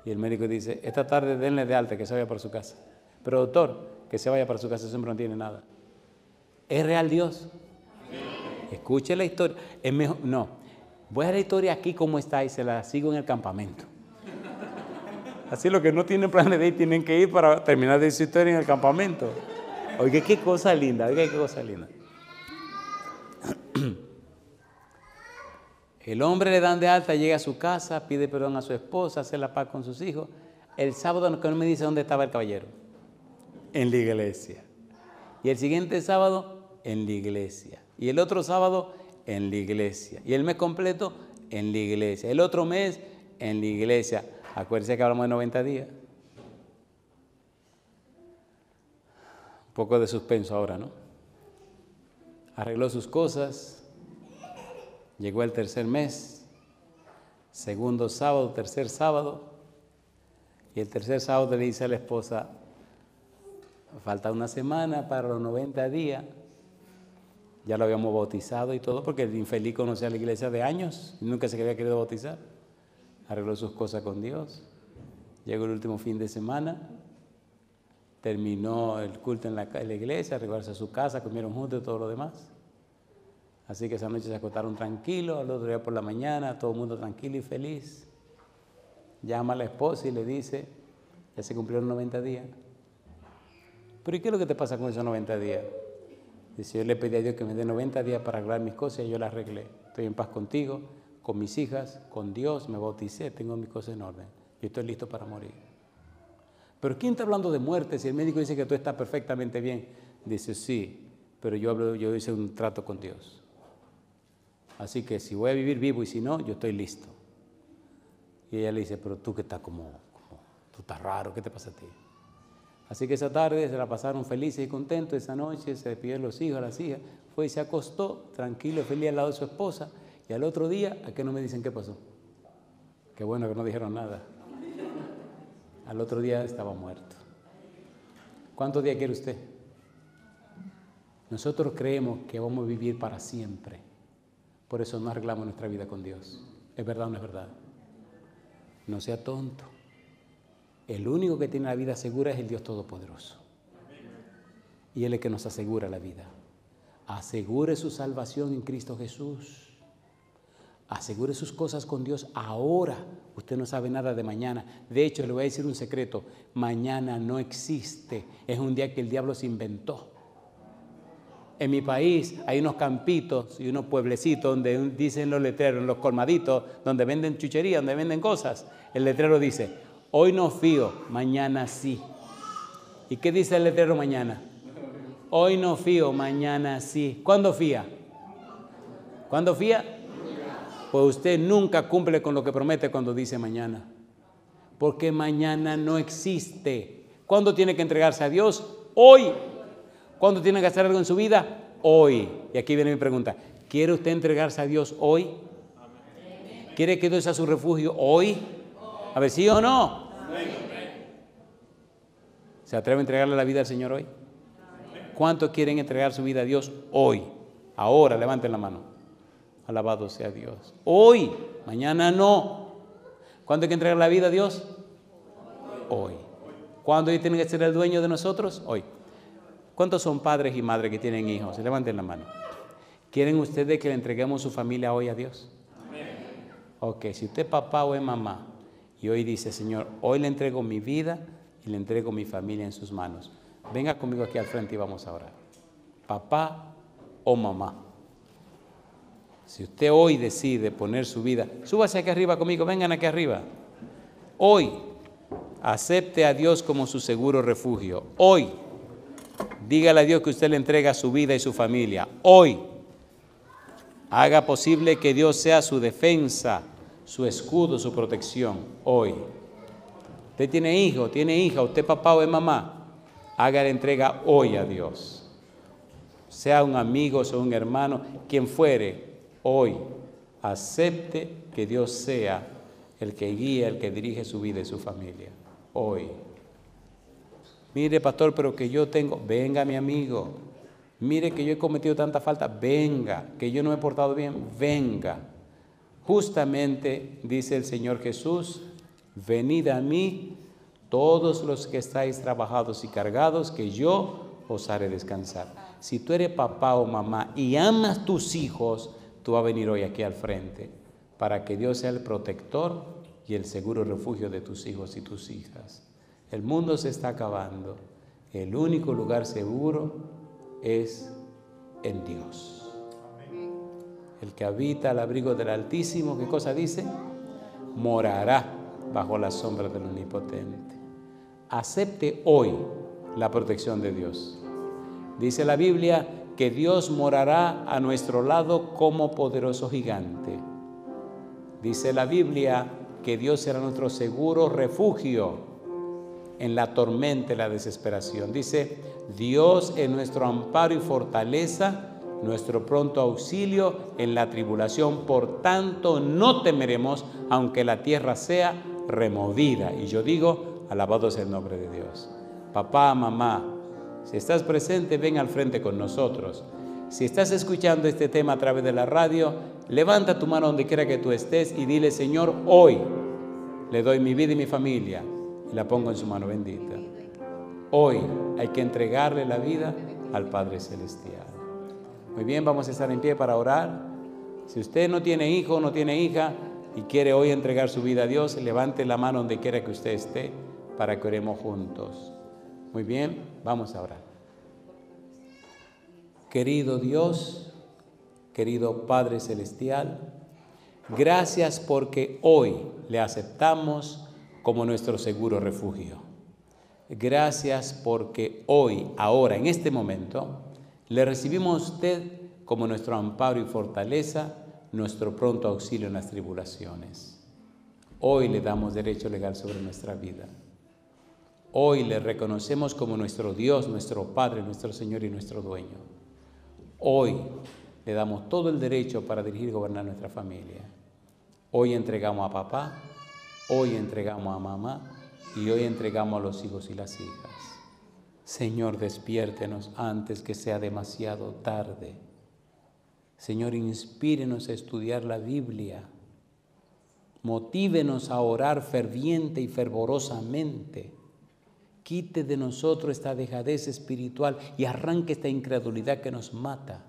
y el médico dice, esta tarde denle de alta, que se vaya para su casa. Pero doctor, que se vaya para su casa, ese hombre no tiene nada. ¿Es real Dios? Escuche la historia. Es mejor, no, voy a la historia aquí como está y se la sigo en el campamento. Así los que no tienen planes de ir tienen que ir para terminar de su historia en el campamento. Oiga, qué cosa linda, El hombre le dan de alta, llega a su casa, pide perdón a su esposa, hace la paz con sus hijos. El sábado que no me dice dónde estaba el caballero. En la iglesia. Y el siguiente sábado, en la iglesia. Y el otro sábado, en la iglesia. Y el mes completo, en la iglesia. El otro mes, en la iglesia. Acuérdense que hablamos de 90 días. Un poco de suspenso ahora, ¿no? Arregló sus cosas. Llegó el tercer mes, segundo sábado, tercer sábado, y el tercer sábado le dice a la esposa, falta una semana para los 90 días, ya lo habíamos bautizado y todo, porque el infeliz conocía a la iglesia de años, y nunca se había querido bautizar, arregló sus cosas con Dios, llegó el último fin de semana, terminó el culto en la iglesia, regresó a su casa, comieron juntos y todo lo demás. Así que esa noche se acostaron tranquilos, al otro día por la mañana, todo el mundo tranquilo y feliz. Llama a la esposa y le dice, ya se cumplieron 90 días. ¿Pero y qué es lo que te pasa con esos 90 días? Dice, yo le pedí a Dios que me dé 90 días para arreglar mis cosas y yo las arreglé. Estoy en paz contigo, con mis hijas, con Dios, me bauticé, tengo mis cosas en orden. Yo estoy listo para morir. ¿Pero quién está hablando de muerte si el médico dice que tú estás perfectamente bien? Dice, sí, pero yo hice un trato con Dios. Así que si voy a vivir, vivo, y si no, yo estoy listo. Y ella le dice, pero tú que estás tú estás raro, ¿qué te pasa a ti? Así que esa tarde se la pasaron felices y contentos. Esa noche se despidieron los hijos, las hijas. Fue y se acostó, tranquilo y feliz al lado de su esposa. Y al otro día, ¿a qué no me dicen qué pasó? Qué bueno que no dijeron nada. Al otro día estaba muerto. ¿Cuántos días quiere usted? Nosotros creemos que vamos a vivir para siempre. Por eso no arreglamos nuestra vida con Dios. ¿Es verdad o no es verdad? No sea tonto. El único que tiene la vida segura es el Dios Todopoderoso. Y Él es el que nos asegura la vida. Asegure su salvación en Cristo Jesús. Asegure sus cosas con Dios ahora. Usted no sabe nada de mañana. De hecho, le voy a decir un secreto. Mañana no existe. Es un día que el diablo se inventó. En mi país hay unos campitos y unos pueblecitos donde dicen los letreros, en los colmaditos, donde venden chuchería, donde venden cosas. El letrero dice, hoy no fío, mañana sí. ¿Y qué dice el letrero mañana? Hoy no fío, mañana sí. ¿Cuándo fía? ¿Cuándo fía? Pues usted nunca cumple con lo que promete cuando dice mañana. Porque mañana no existe. ¿Cuándo tiene que entregarse a Dios? Hoy. ¿Cuándo tiene que hacer algo en su vida? Hoy. Y aquí viene mi pregunta. ¿Quiere usted entregarse a Dios hoy? ¿Quiere que Dios sea su refugio hoy? A ver, ¿sí o no? ¿Se atreve a entregarle la vida al Señor hoy? ¿Cuántos quieren entregar su vida a Dios hoy? Ahora, levanten la mano. Alabado sea Dios. Hoy, mañana no. ¿Cuándo hay que entregar la vida a Dios? Hoy. ¿Cuándo Él tiene que ser el dueño de nosotros? Hoy. ¿Cuántos son padres y madres que tienen hijos? Levanten la mano. ¿Quieren ustedes que le entreguemos su familia hoy a Dios? Ok, si usted es papá o es mamá y hoy dice, Señor, hoy le entrego mi vida y le entrego mi familia en sus manos. Venga conmigo aquí al frente y vamos a orar. Papá o mamá. Si usted hoy decide poner su vida, súbase aquí arriba conmigo, vengan aquí arriba. Hoy, acepte a Dios como su seguro refugio. Hoy, dígale a Dios que usted le entrega su vida y su familia. Hoy, haga posible que Dios sea su defensa, su escudo, su protección. Hoy. Usted tiene hijo, tiene hija, usted papá o es mamá. Haga la entrega hoy a Dios. Sea un amigo, sea un hermano, quien fuere, hoy acepte que Dios sea el que guía, el que dirige su vida y su familia. Hoy. Mire, pastor, pero que yo tengo, venga mi amigo, mire que yo he cometido tanta falta, venga, que yo no me he portado bien, venga. Justamente dice el Señor Jesús, venid a mí todos los que estáis trabajados y cargados, que yo os haré descansar. Si tú eres papá o mamá y amas tus hijos, tú vas a venir hoy aquí al frente para que Dios sea el protector y el seguro refugio de tus hijos y tus hijas. El mundo se está acabando. El único lugar seguro es en Dios. El que habita al abrigo del Altísimo, ¿qué cosa dice? Morará bajo la sombra del Omnipotente. Acepte hoy la protección de Dios. Dice la Biblia que Dios morará a nuestro lado como poderoso gigante. Dice la Biblia que Dios será nuestro seguro refugio en la tormenta y la desesperación. Dice, Dios es nuestro amparo y fortaleza, nuestro pronto auxilio en la tribulación. Por tanto, no temeremos, aunque la tierra sea removida. Y yo digo, alabado sea el nombre de Dios. Papá, mamá, si estás presente, ven al frente con nosotros. Si estás escuchando este tema a través de la radio, levanta tu mano donde quiera que tú estés y dile, Señor, hoy le doy mi vida y mi familia y la pongo en su mano bendita. Hoy hay que entregarle la vida al Padre Celestial. Muy bien, vamos a estar en pie para orar. Si usted no tiene hijo o no tiene hija y quiere hoy entregar su vida a Dios, levante la mano donde quiera que usted esté para que oremos juntos. Muy bien, vamos a orar. Querido Dios, querido Padre Celestial, gracias porque hoy le aceptamos como nuestro seguro refugio. Gracias porque hoy, ahora, en este momento, le recibimos a usted como nuestro amparo y fortaleza, nuestro pronto auxilio en las tribulaciones. Hoy le damos derecho legal sobre nuestra vida. Hoy le reconocemos como nuestro Dios, nuestro Padre, nuestro Señor y nuestro Dueño. Hoy le damos todo el derecho para dirigir y gobernar nuestra familia. Hoy entregamos a papá, hoy entregamos a mamá y hoy entregamos a los hijos y las hijas. Señor, despiértenos antes que sea demasiado tarde. Señor, inspírenos a estudiar la Biblia. Motívenos a orar ferviente y fervorosamente. Quite de nosotros esta dejadez espiritual y arranque esta incredulidad que nos mata.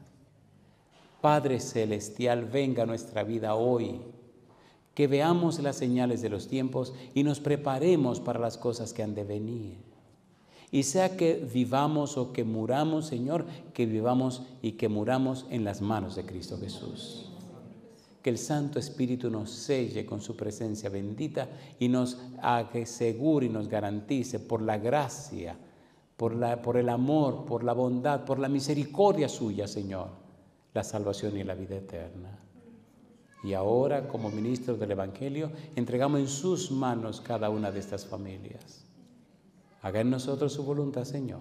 Padre Celestial, venga a nuestra vida hoy. Que veamos las señales de los tiempos y nos preparemos para las cosas que han de venir. Y sea que vivamos o que muramos, Señor, que vivamos y que muramos en las manos de Cristo Jesús. Que el Santo Espíritu nos selle con su presencia bendita y nos asegure y nos garantice por la gracia, por el amor, por la bondad, por la misericordia suya, Señor, la salvación y la vida eterna. Y ahora, como ministros del Evangelio, entregamos en sus manos cada una de estas familias. Haga en nosotros su voluntad, Señor.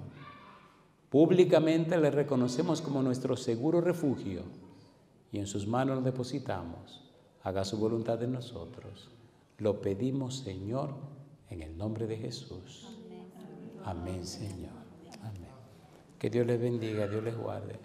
Públicamente le reconocemos como nuestro seguro refugio y en sus manos nos depositamos. Haga su voluntad en nosotros. Lo pedimos, Señor, en el nombre de Jesús. Amén, Señor. Amén. Que Dios les bendiga, Dios les guarde.